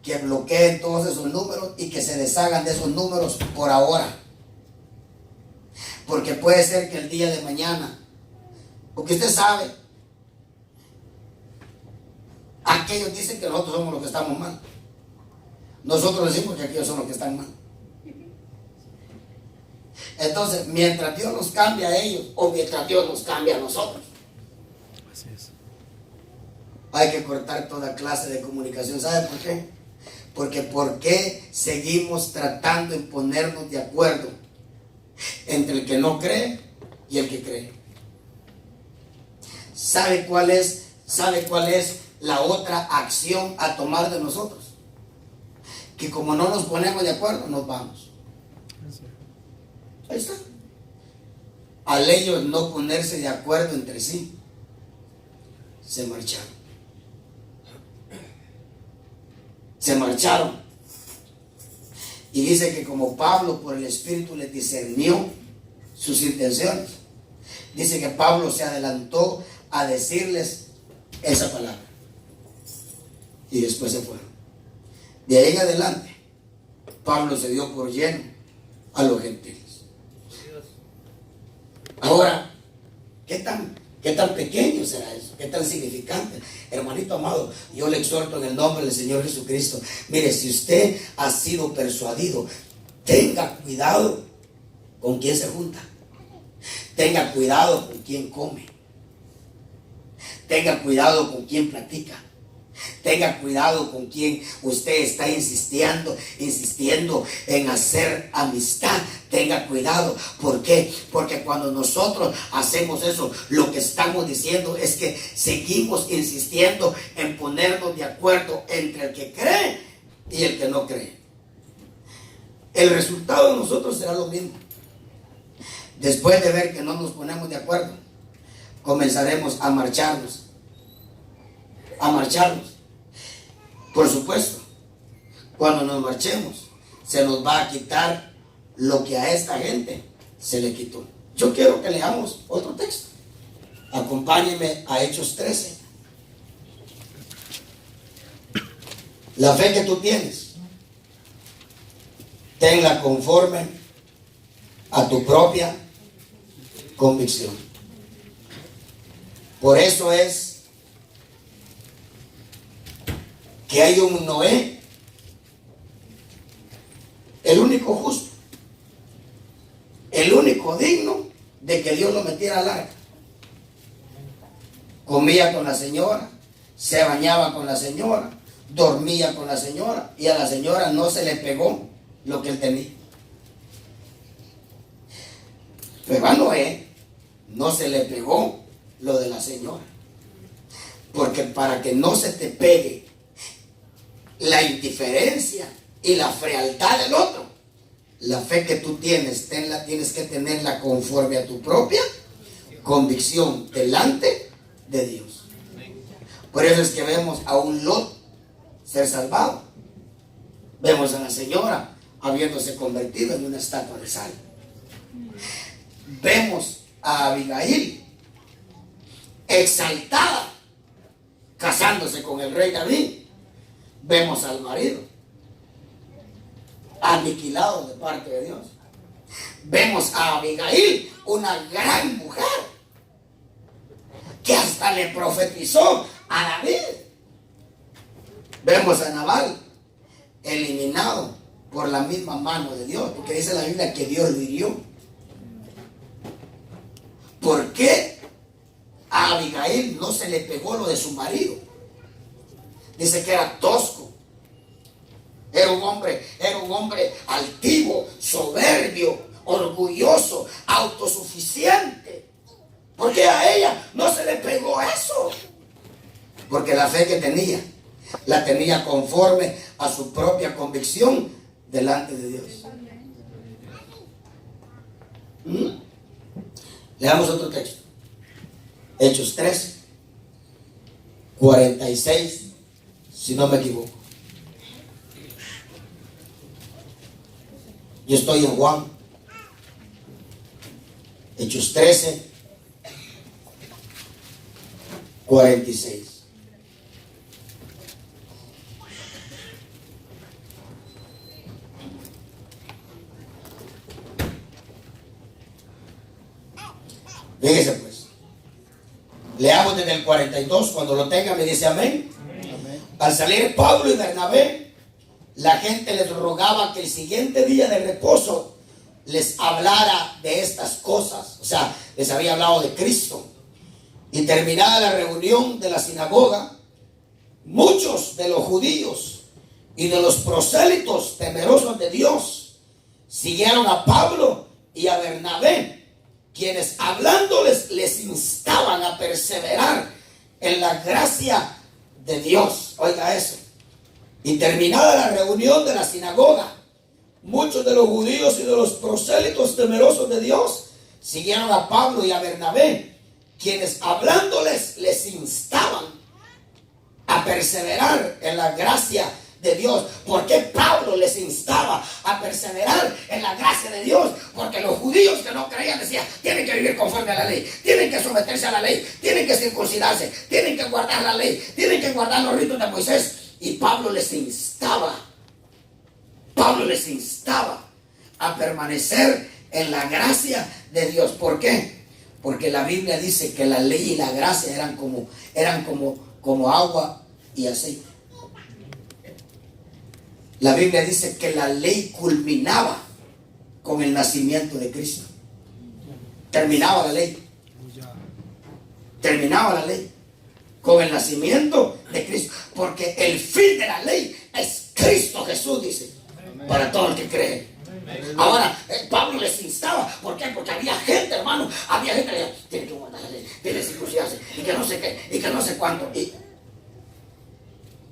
que bloqueen todos esos números y que se deshagan de esos números por ahora. Porque puede ser que el día de mañana, porque usted sabe, aquellos dicen que nosotros somos los que estamos mal. Nosotros decimos que aquellos son los que están mal. Entonces, mientras Dios nos cambia a ellos o mientras Dios nos cambia a nosotros, Así es. hay que cortar toda clase de comunicación. ¿Sabe por qué? Porque ¿por qué seguimos tratando de ponernos de acuerdo entre el que no cree y el que cree? ¿Sabe cuál es la otra acción a tomar de nosotros? Que como no nos ponemos de acuerdo, nos vamos. Ahí está. Al ellos no ponerse de acuerdo entre sí, se marcharon. Se marcharon. Y dice que como Pablo por el Espíritu les discernió sus intenciones, dice que Pablo se adelantó a decirles esa palabra. Y después se fueron. De ahí en adelante, Pablo se dio por lleno a los gentiles. Ahora, ¿qué tan pequeño será eso? ¿Qué tan significante? Hermanito amado, yo le exhorto en el nombre del Señor Jesucristo. Mire, si usted ha sido persuadido, tenga cuidado con quién se junta. Tenga cuidado con quién come. Tenga cuidado con quién platica. Tenga cuidado con quien usted está insistiendo en hacer amistad. Tenga cuidado. ¿Por qué? Porque cuando nosotros hacemos eso, lo que estamos diciendo es que seguimos insistiendo en ponernos de acuerdo entre el que cree y el que no cree. El resultado de nosotros será lo mismo. Después de ver que no nos ponemos de acuerdo, comenzaremos a marcharnos. Por supuesto, cuando nos marchemos, se nos va a quitar lo que a esta gente se le quitó. Yo quiero que leamos otro texto. Acompáñenme a Hechos 13. La fe que tú tienes, tenla conforme a tu propia convicción. Por eso es que hay un Noé, el único justo, el único digno de que Dios lo metiera al arca. Comía con la señora, se bañaba con la señora, dormía con la señora, y a la señora no se le pegó lo que él tenía. Pero a Noé no se le pegó lo de la señora, porque para que no se te pegue la indiferencia y la frialdad del otro, la fe que tú tienes, tienes que tenerla conforme a tu propia convicción delante de Dios. Por eso es que vemos a un Lot ser salvado. Vemos a la señora habiéndose convertido en una estatua de sal. Vemos a Abigail exaltada casándose con el rey David. Vemos al marido aniquilado de parte de Dios. Vemos a Abigail, una gran mujer, que hasta le profetizó a David. Vemos a Nabal eliminado por la misma mano de Dios, porque dice la Biblia que Dios lo hirió. ¿Por qué a Abigail no se le pegó lo de su marido? Dice que era tosco, era un hombre altivo, soberbio, orgulloso, autosuficiente. ¿Por qué a ella no se le pegó eso? Porque la fe que tenía, la tenía conforme a su propia convicción delante de Dios. Leamos otro texto. Hechos 13, 46, si no me equivoco. Yo estoy en Juan. Hechos 13, 46. Fíjese pues. Leamos desde el 42. Cuando lo tenga me dice amén. Amén. Al salir Pablo y Bernabé, la gente les rogaba que el siguiente día de reposo les hablara de estas cosas. O sea, les había hablado de Cristo. Y terminada la reunión de la sinagoga, muchos de los judíos y de los prosélitos temerosos de Dios siguieron a Pablo y a Bernabé, quienes hablándoles les instaban a perseverar en la gracia de Dios. Oiga eso. Y terminada la reunión de la sinagoga, muchos de los judíos y de los prosélitos temerosos de Dios siguieron a Pablo y a Bernabé, quienes hablándoles les instaban a perseverar en la gracia de Dios. ¿Por qué Pablo les instaba a perseverar en la gracia de Dios? Porque los judíos que no creían decían: tienen que vivir conforme a la ley, tienen que someterse a la ley, tienen que circuncidarse, tienen que guardar la ley, tienen que guardar los ritos de Moisés. Y Pablo les instaba a permanecer en la gracia de Dios. ¿Por qué? Porque la Biblia dice que la ley y la gracia eran como agua y aceite. La Biblia dice que la ley culminaba con el nacimiento de Cristo. Terminaba la ley con el nacimiento de Cristo, porque el fin de la ley es Cristo Jesús, dice, para todo el que cree. Ahora, Pablo les instaba. ¿Por qué? Porque había gente, hermano, había gente que decía: tiene que guardar la ley, tiene que circuncidarse, y que no sé qué, y que no sé cuánto. Y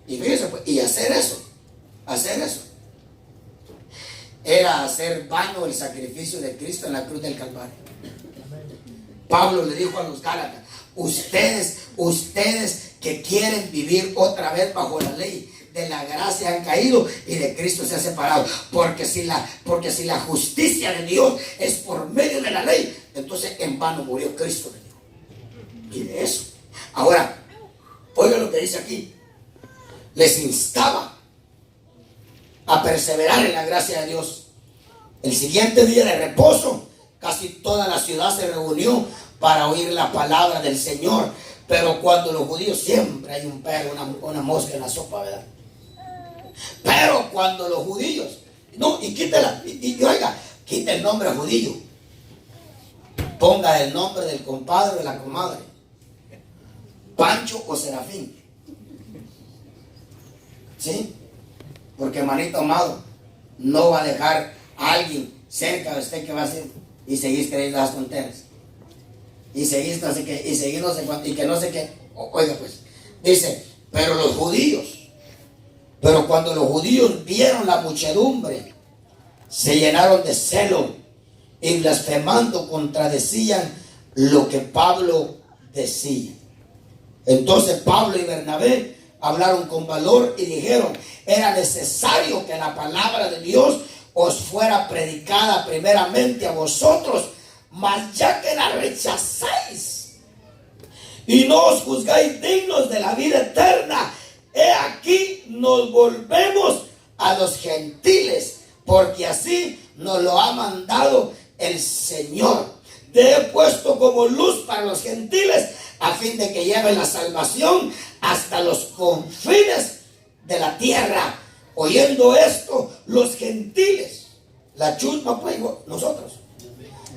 fíjense, pues, y hacer eso era hacer vano el sacrificio de Cristo en la cruz del Calvario. Pablo le dijo a los Gálatas: ustedes que quieren vivir otra vez bajo la ley, de la gracia han caído y de Cristo se han separado. Porque si la justicia de Dios es por medio de la ley, entonces en vano murió Cristo. Mire eso. Ahora, oiga lo que dice aquí. Les instaba a perseverar en la gracia de Dios. El siguiente día de reposo, casi toda la ciudad se reunió para oír la palabra del Señor. Pero cuando los judíos, siempre hay un perro, una mosca en la sopa, ¿verdad? Pero cuando los judíos, no, y quítela, y oiga, quita el nombre judío, ponga el nombre del compadre o de la comadre, Pancho o Serafín, ¿sí? Porque, hermanito amado, no va a dejar a alguien cerca de usted que va a hacer y seguir creyendo las tonteras, y seguir no sé qué, y seguir no sé cuánto, y que no sé qué. Oiga pues, dice: pero cuando los judíos vieron la muchedumbre, se llenaron de celo y blasfemando contradecían lo que Pablo decía. Entonces Pablo y Bernabé hablaron con valor y dijeron: era necesario que la palabra de Dios os fuera predicada primeramente a vosotros, mas ya que la rechazáis y no os juzgáis dignos de la vida eterna, he aquí nos volvemos a los gentiles, porque así nos lo ha mandado el Señor. Te he puesto como luz para los gentiles, a fin de que lleven la salvación hasta los confines de la tierra. Oyendo esto, los gentiles, la chusma, pues nosotros,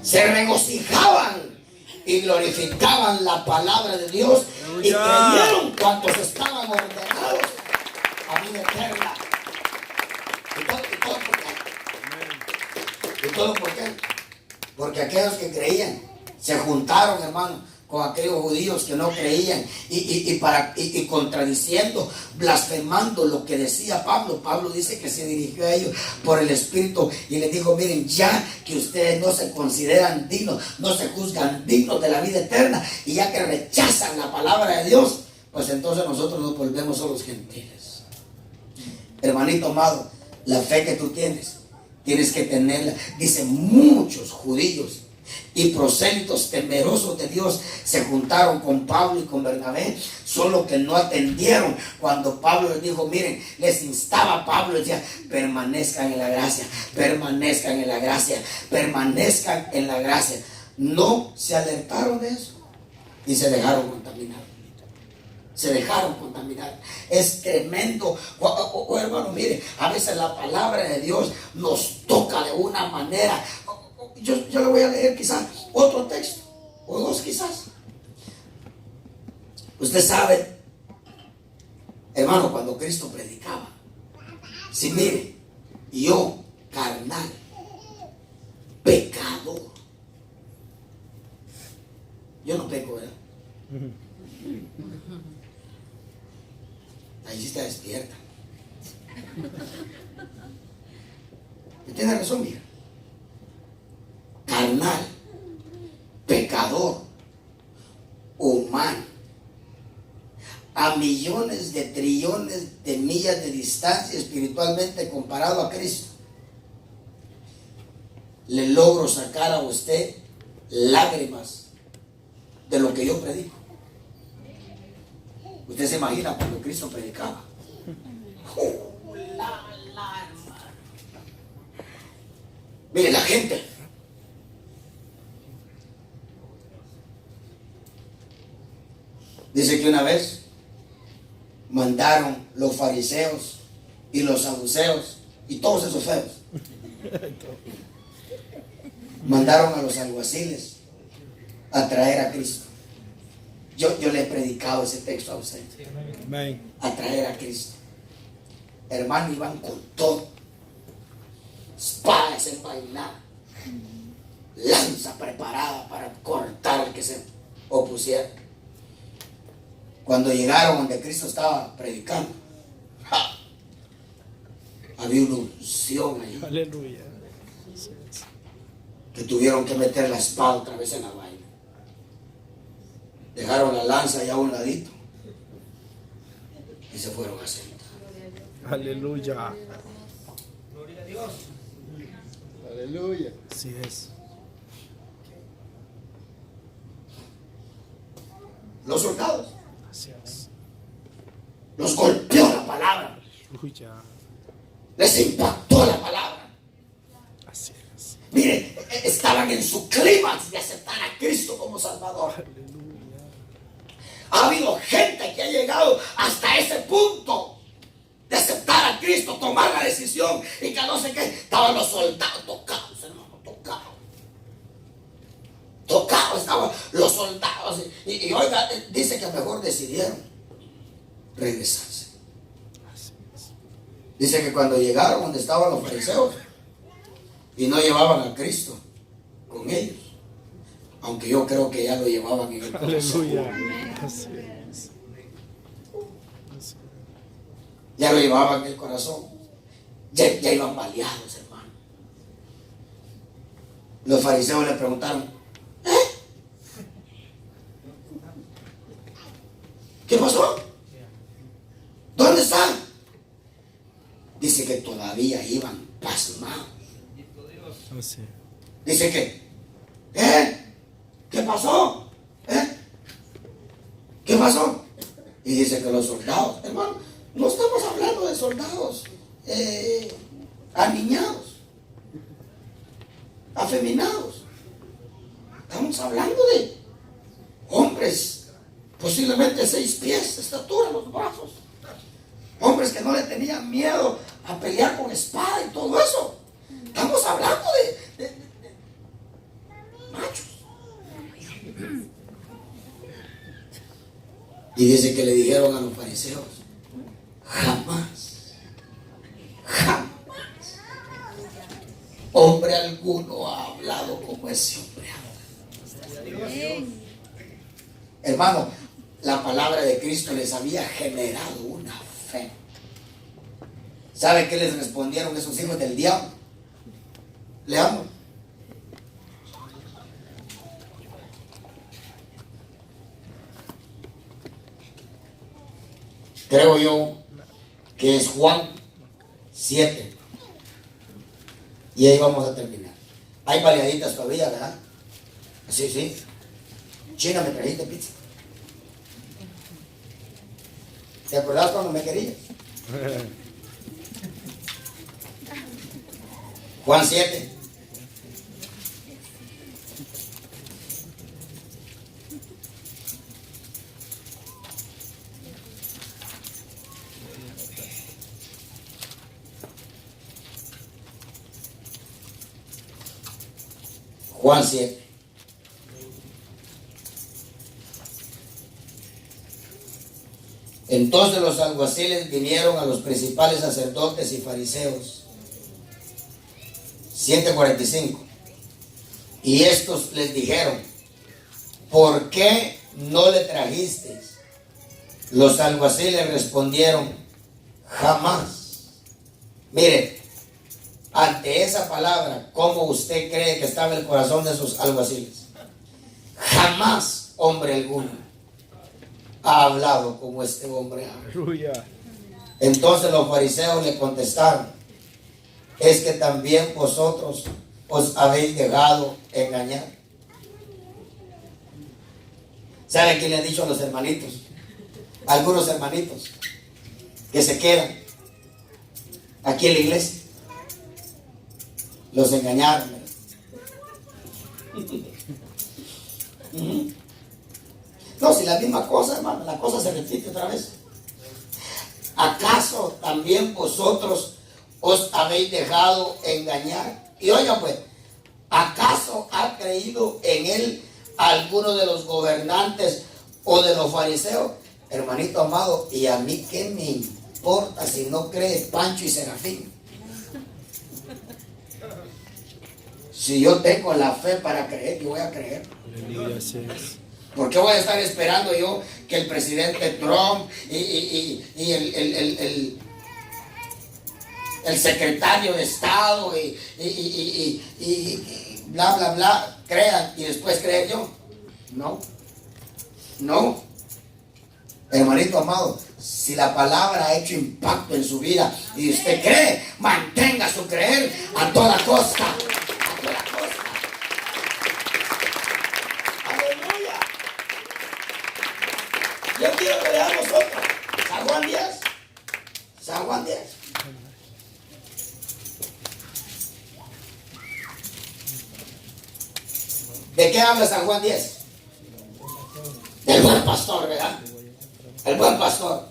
se regocijaban y glorificaban la palabra de Dios, y creyeron cuantos estaban ordenados a vida eterna. ¿Y todo por qué? Porque aquellos que creían se juntaron, hermano, con aquellos judíos que no creían, y contradiciendo, blasfemando lo que decía Pablo. Pablo dice que se dirigió a ellos por el Espíritu y les dijo: miren, ya que ustedes no se consideran dignos, no se juzgan dignos de la vida eterna, y ya que rechazan la palabra de Dios, pues entonces nosotros nos volvemos a los gentiles. Hermanito amado, la fe que tú tienes que tenerla. Dice: muchos judíos y prosélitos temerosos de Dios se juntaron con Pablo y con Bernabé, solo que no atendieron cuando Pablo les dijo, miren, les instaba Pablo, decía: permanezcan en la gracia, permanezcan en la gracia, permanezcan en la gracia. No se alertaron de eso y se dejaron contaminar. Se dejaron contaminar. Es tremendo. Hermano, mire, a veces la palabra de Dios nos toca de una manera. Yo le voy a leer quizás otro texto, o dos quizás. Usted sabe, hermano, cuando Cristo predicaba, si mire, yo, carnal, pecador. Yo no peco, ¿verdad? Ahí sí está despierta. ¿Tiene razón, mija? Carnal, pecador, humano, a millones de trillones de millas de distancia espiritualmente comparado a Cristo, le logro sacar a usted lágrimas de lo que yo predico. Usted se imagina cuando Cristo predicaba. Mire, la gente dice que una vez mandaron los fariseos y los saduceos y todos esos feos, mandaron a los alguaciles a traer a Cristo. Yo le he predicado ese texto a usted. A traer a Cristo. Hermano, iban con todo. Espada desenvainada, lanza preparada para cortar al que se opusiera. Cuando llegaron donde Cristo estaba predicando, había una unción ahí. Aleluya. Que tuvieron que meter la espada otra vez en la vaina. Dejaron la lanza allá a un ladito y se fueron a sentar. Aleluya. Gloria a Dios. Aleluya. Así es. Los soldados, Así es. los golpeó la palabra, Aleluya. les impactó la palabra. Así es. Mire, estaban en su clímax de aceptar a Cristo como Salvador. Aleluya. Ha habido gente que ha llegado hasta ese punto de aceptar a Cristo, tomar la decisión, y que no sé qué. Estaban los soldados tocados, hermano, tocados estaban los soldados, y oiga, dice que mejor decidieron regresarse. Así es. Dice que cuando llegaron donde estaban los fariseos y no llevaban a Cristo con ellos, aunque yo creo que ya lo llevaban en el corazón. Aleluya. Así es. Ya lo llevaban en el corazón. Ya iban baleados, hermano. Los fariseos le preguntaron: ¿Qué pasó? ¿Dónde están? Dice que todavía iban pasmados. Así. Dice que, ¿qué pasó? ¿Qué pasó? Y dice que los soldados, hermano, no estamos hablando de soldados aniñados, afeminados. Estamos hablando de hombres, posiblemente 6 pies de estatura, los brazos. Hombres que no le tenían miedo a pelear con espada y todo eso. Estamos hablando de machos. Y dice que le dijeron a los fariseos, jamás hombre alguno ha hablado como ese hombre habla. Hermano, la palabra de Cristo les había generado una fe. ¿Sabe qué les respondieron esos hijos del diablo? Leamos. Creo yo que es Juan 7. Y ahí vamos a terminar. Hay baleaditas todavía, ¿verdad? Sí, sí. China, me trajiste pizza. ¿Te acordás cuando me querías? Juan 7. Juan 7. Entonces los alguaciles vinieron a los principales sacerdotes y fariseos. 7:45. Y estos les dijeron, ¿por qué no le trajisteis? Los alguaciles respondieron, jamás. Mire, ante esa palabra, ¿cómo usted cree que estaba el corazón de sus alguaciles? Jamás hombre alguno ha hablado como este hombre habla. Aleluya. Entonces los fariseos le contestaron, es que también vosotros os habéis dejado engañar. ¿Sabe qué le han dicho a los hermanitos? Algunos hermanitos que se quedan aquí en la iglesia. Los engañaron. No, si la misma cosa, hermano, la cosa se repite otra vez. ¿Acaso también vosotros os habéis dejado engañar? Y oigan pues, ¿acaso ha creído en él alguno de los gobernantes o de los fariseos? Hermanito amado, ¿y a mí qué me importa si no cree Pancho y Serafín? Si yo tengo la fe para creer, yo voy a creer. Aleluya, así es. ¿Por qué voy a estar esperando yo que el presidente Trump y el secretario de Estado y bla, bla, bla crean y después creer yo? No. No. Hermanito amado, si la palabra ha hecho impacto en su vida y usted cree, mantenga su creer a toda costa. A toda costa. Aleluya. Yo quiero que leamos otro. San Juan 10. San Juan 10. ¿De qué habla San Juan 10? Del buen pastor, ¿verdad? El buen pastor.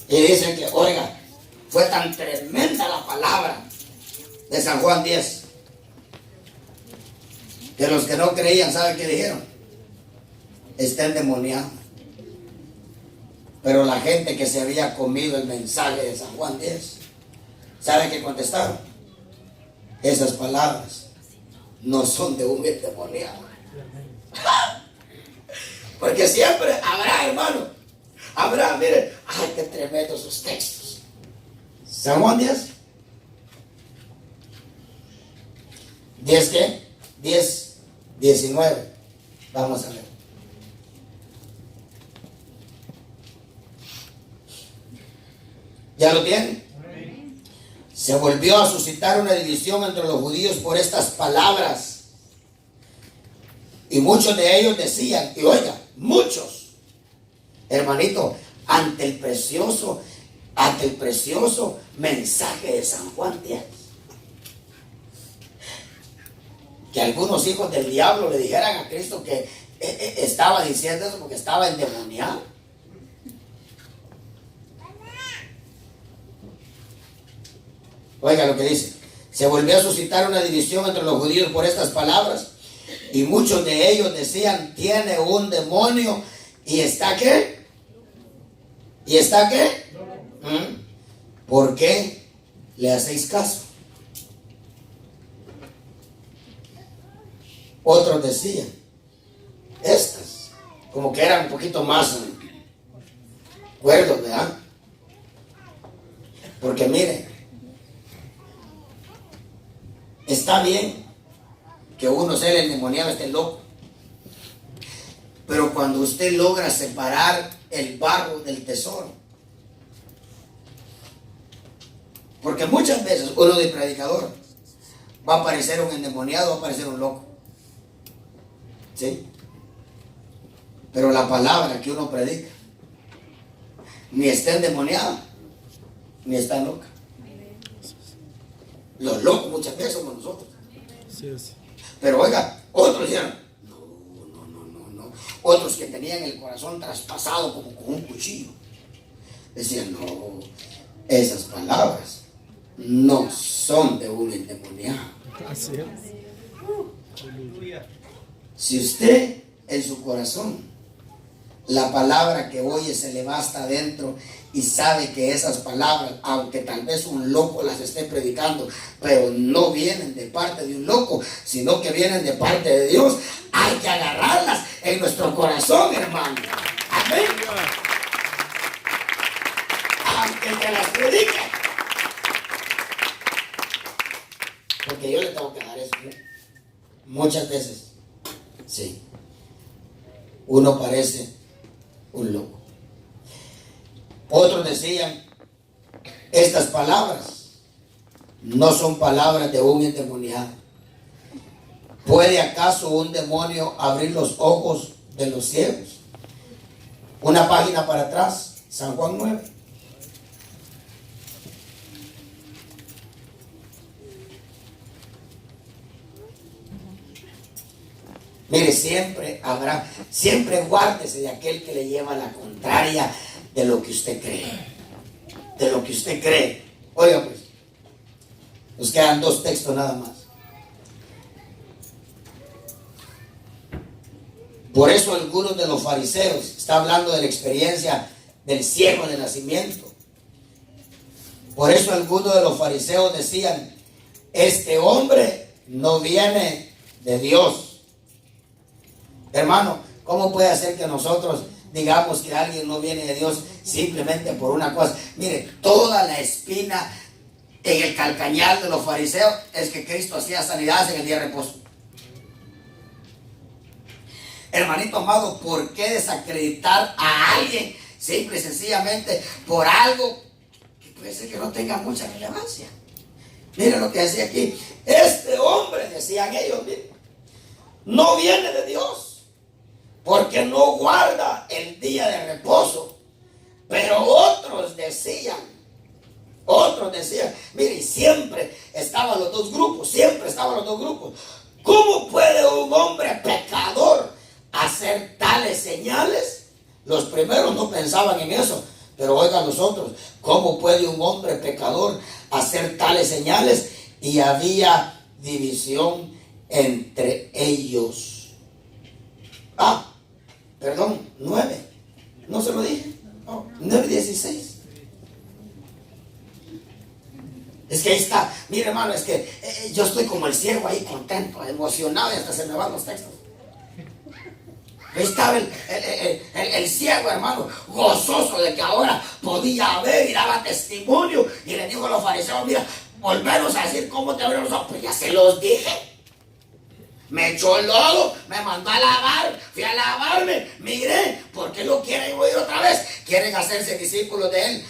Y dicen que, oiga, fue tan tremenda la palabra de San Juan 10 que los que no creían, ¿saben qué dijeron? Está endemoniado. Pero la gente que se había comido el mensaje de San Juan 10, ¿saben qué contestaron? Esas palabras no son de un endemoniado. Porque siempre habrá, hermano, habrá, miren, ay, qué tremendos sus textos. San Juan 10. ¿10 qué? 10, 19. Vamos a ver. ¿Ya lo tienen? Se volvió a suscitar una división entre los judíos por estas palabras. Y muchos de ellos decían, y oiga, muchos, hermanito, ante el precioso mensaje de San Juan Díaz, que algunos hijos del diablo le dijeran a Cristo que estaba diciendo eso porque estaba endemoniado. Oiga lo que dice. Se volvió a suscitar una división entre los judíos por estas palabras. Y muchos de ellos decían, tiene un demonio. ¿Y está qué? ¿Y está qué? ¿Por qué le hacéis caso? Otros decían, estas, como que eran un poquito más cuerdos, ¿verdad? Porque mire, está bien que uno sea el endemoniado, esté loco, pero cuando usted logra separar el barro del tesoro, porque muchas veces uno de predicador va a aparecer un endemoniado, va a aparecer un loco, ¿sí? Pero la palabra que uno predica ni está endemoniada ni está loca. Los locos muchas veces somos nosotros. Sí, sí. Pero oiga, otros dijeron, no. Otros que tenían el corazón traspasado como con un cuchillo, decían, no, esas palabras no son de un endemoniado. Así es. Si usted en su corazón, la palabra que oye se le va hasta adentro y sabe que esas palabras, aunque tal vez un loco las esté predicando, pero no vienen de parte de un loco, sino que vienen de parte de Dios, hay que agarrarlas en nuestro corazón, hermano. Amén. Aunque te las predique. Porque yo le tengo que dar eso, ¿no? Muchas veces, sí, uno parece un loco. Otros decían, estas palabras no son palabras de un endemoniado. ¿Puede acaso un demonio abrir los ojos de los ciegos? Una página para atrás, San Juan 9. Mire, siempre guárdese de aquel que le lleva la contraria de lo que usted cree. De lo que usted cree. Oiga pues, nos quedan 2 textos nada más. Por eso algunos de los fariseos, está hablando de la experiencia del ciego de nacimiento. Por eso algunos de los fariseos decían, este hombre no viene de Dios. Hermano, ¿cómo puede ser que nosotros digamos que alguien no viene de Dios simplemente por una cosa? Mire, toda la espina en el calcañar de los fariseos es que Cristo hacía sanidades en el día de reposo. Hermanito amado, ¿por qué desacreditar a alguien simple y sencillamente por algo que puede ser que no tenga mucha relevancia? Mire lo que decía aquí. Este hombre, decían ellos, mire, no viene de Dios, porque no guarda el día de reposo. Pero otros decían, mire, siempre estaban los dos grupos, ¿Cómo puede un hombre pecador hacer tales señales? Los primeros no pensaban en eso, pero oigan los otros, ¿cómo puede un hombre pecador hacer tales señales? Y había división entre ellos. 9. ¿No se lo dije? 9:16. Es que ahí está. Mire, hermano, es que yo estoy como el ciego ahí, contento, emocionado, y hasta se me van los textos. Ahí estaba el ciego, hermano, gozoso de que ahora podía ver y daba testimonio. Y le dijo a los fariseos, mira, volveros a decir cómo te abrieron los ojos. Pues ya se los dije. Me echó el lodo, me mandó a lavar, fui a lavarme, miré, ¿por qué lo quieren oír otra vez? Quieren hacerse discípulos de él.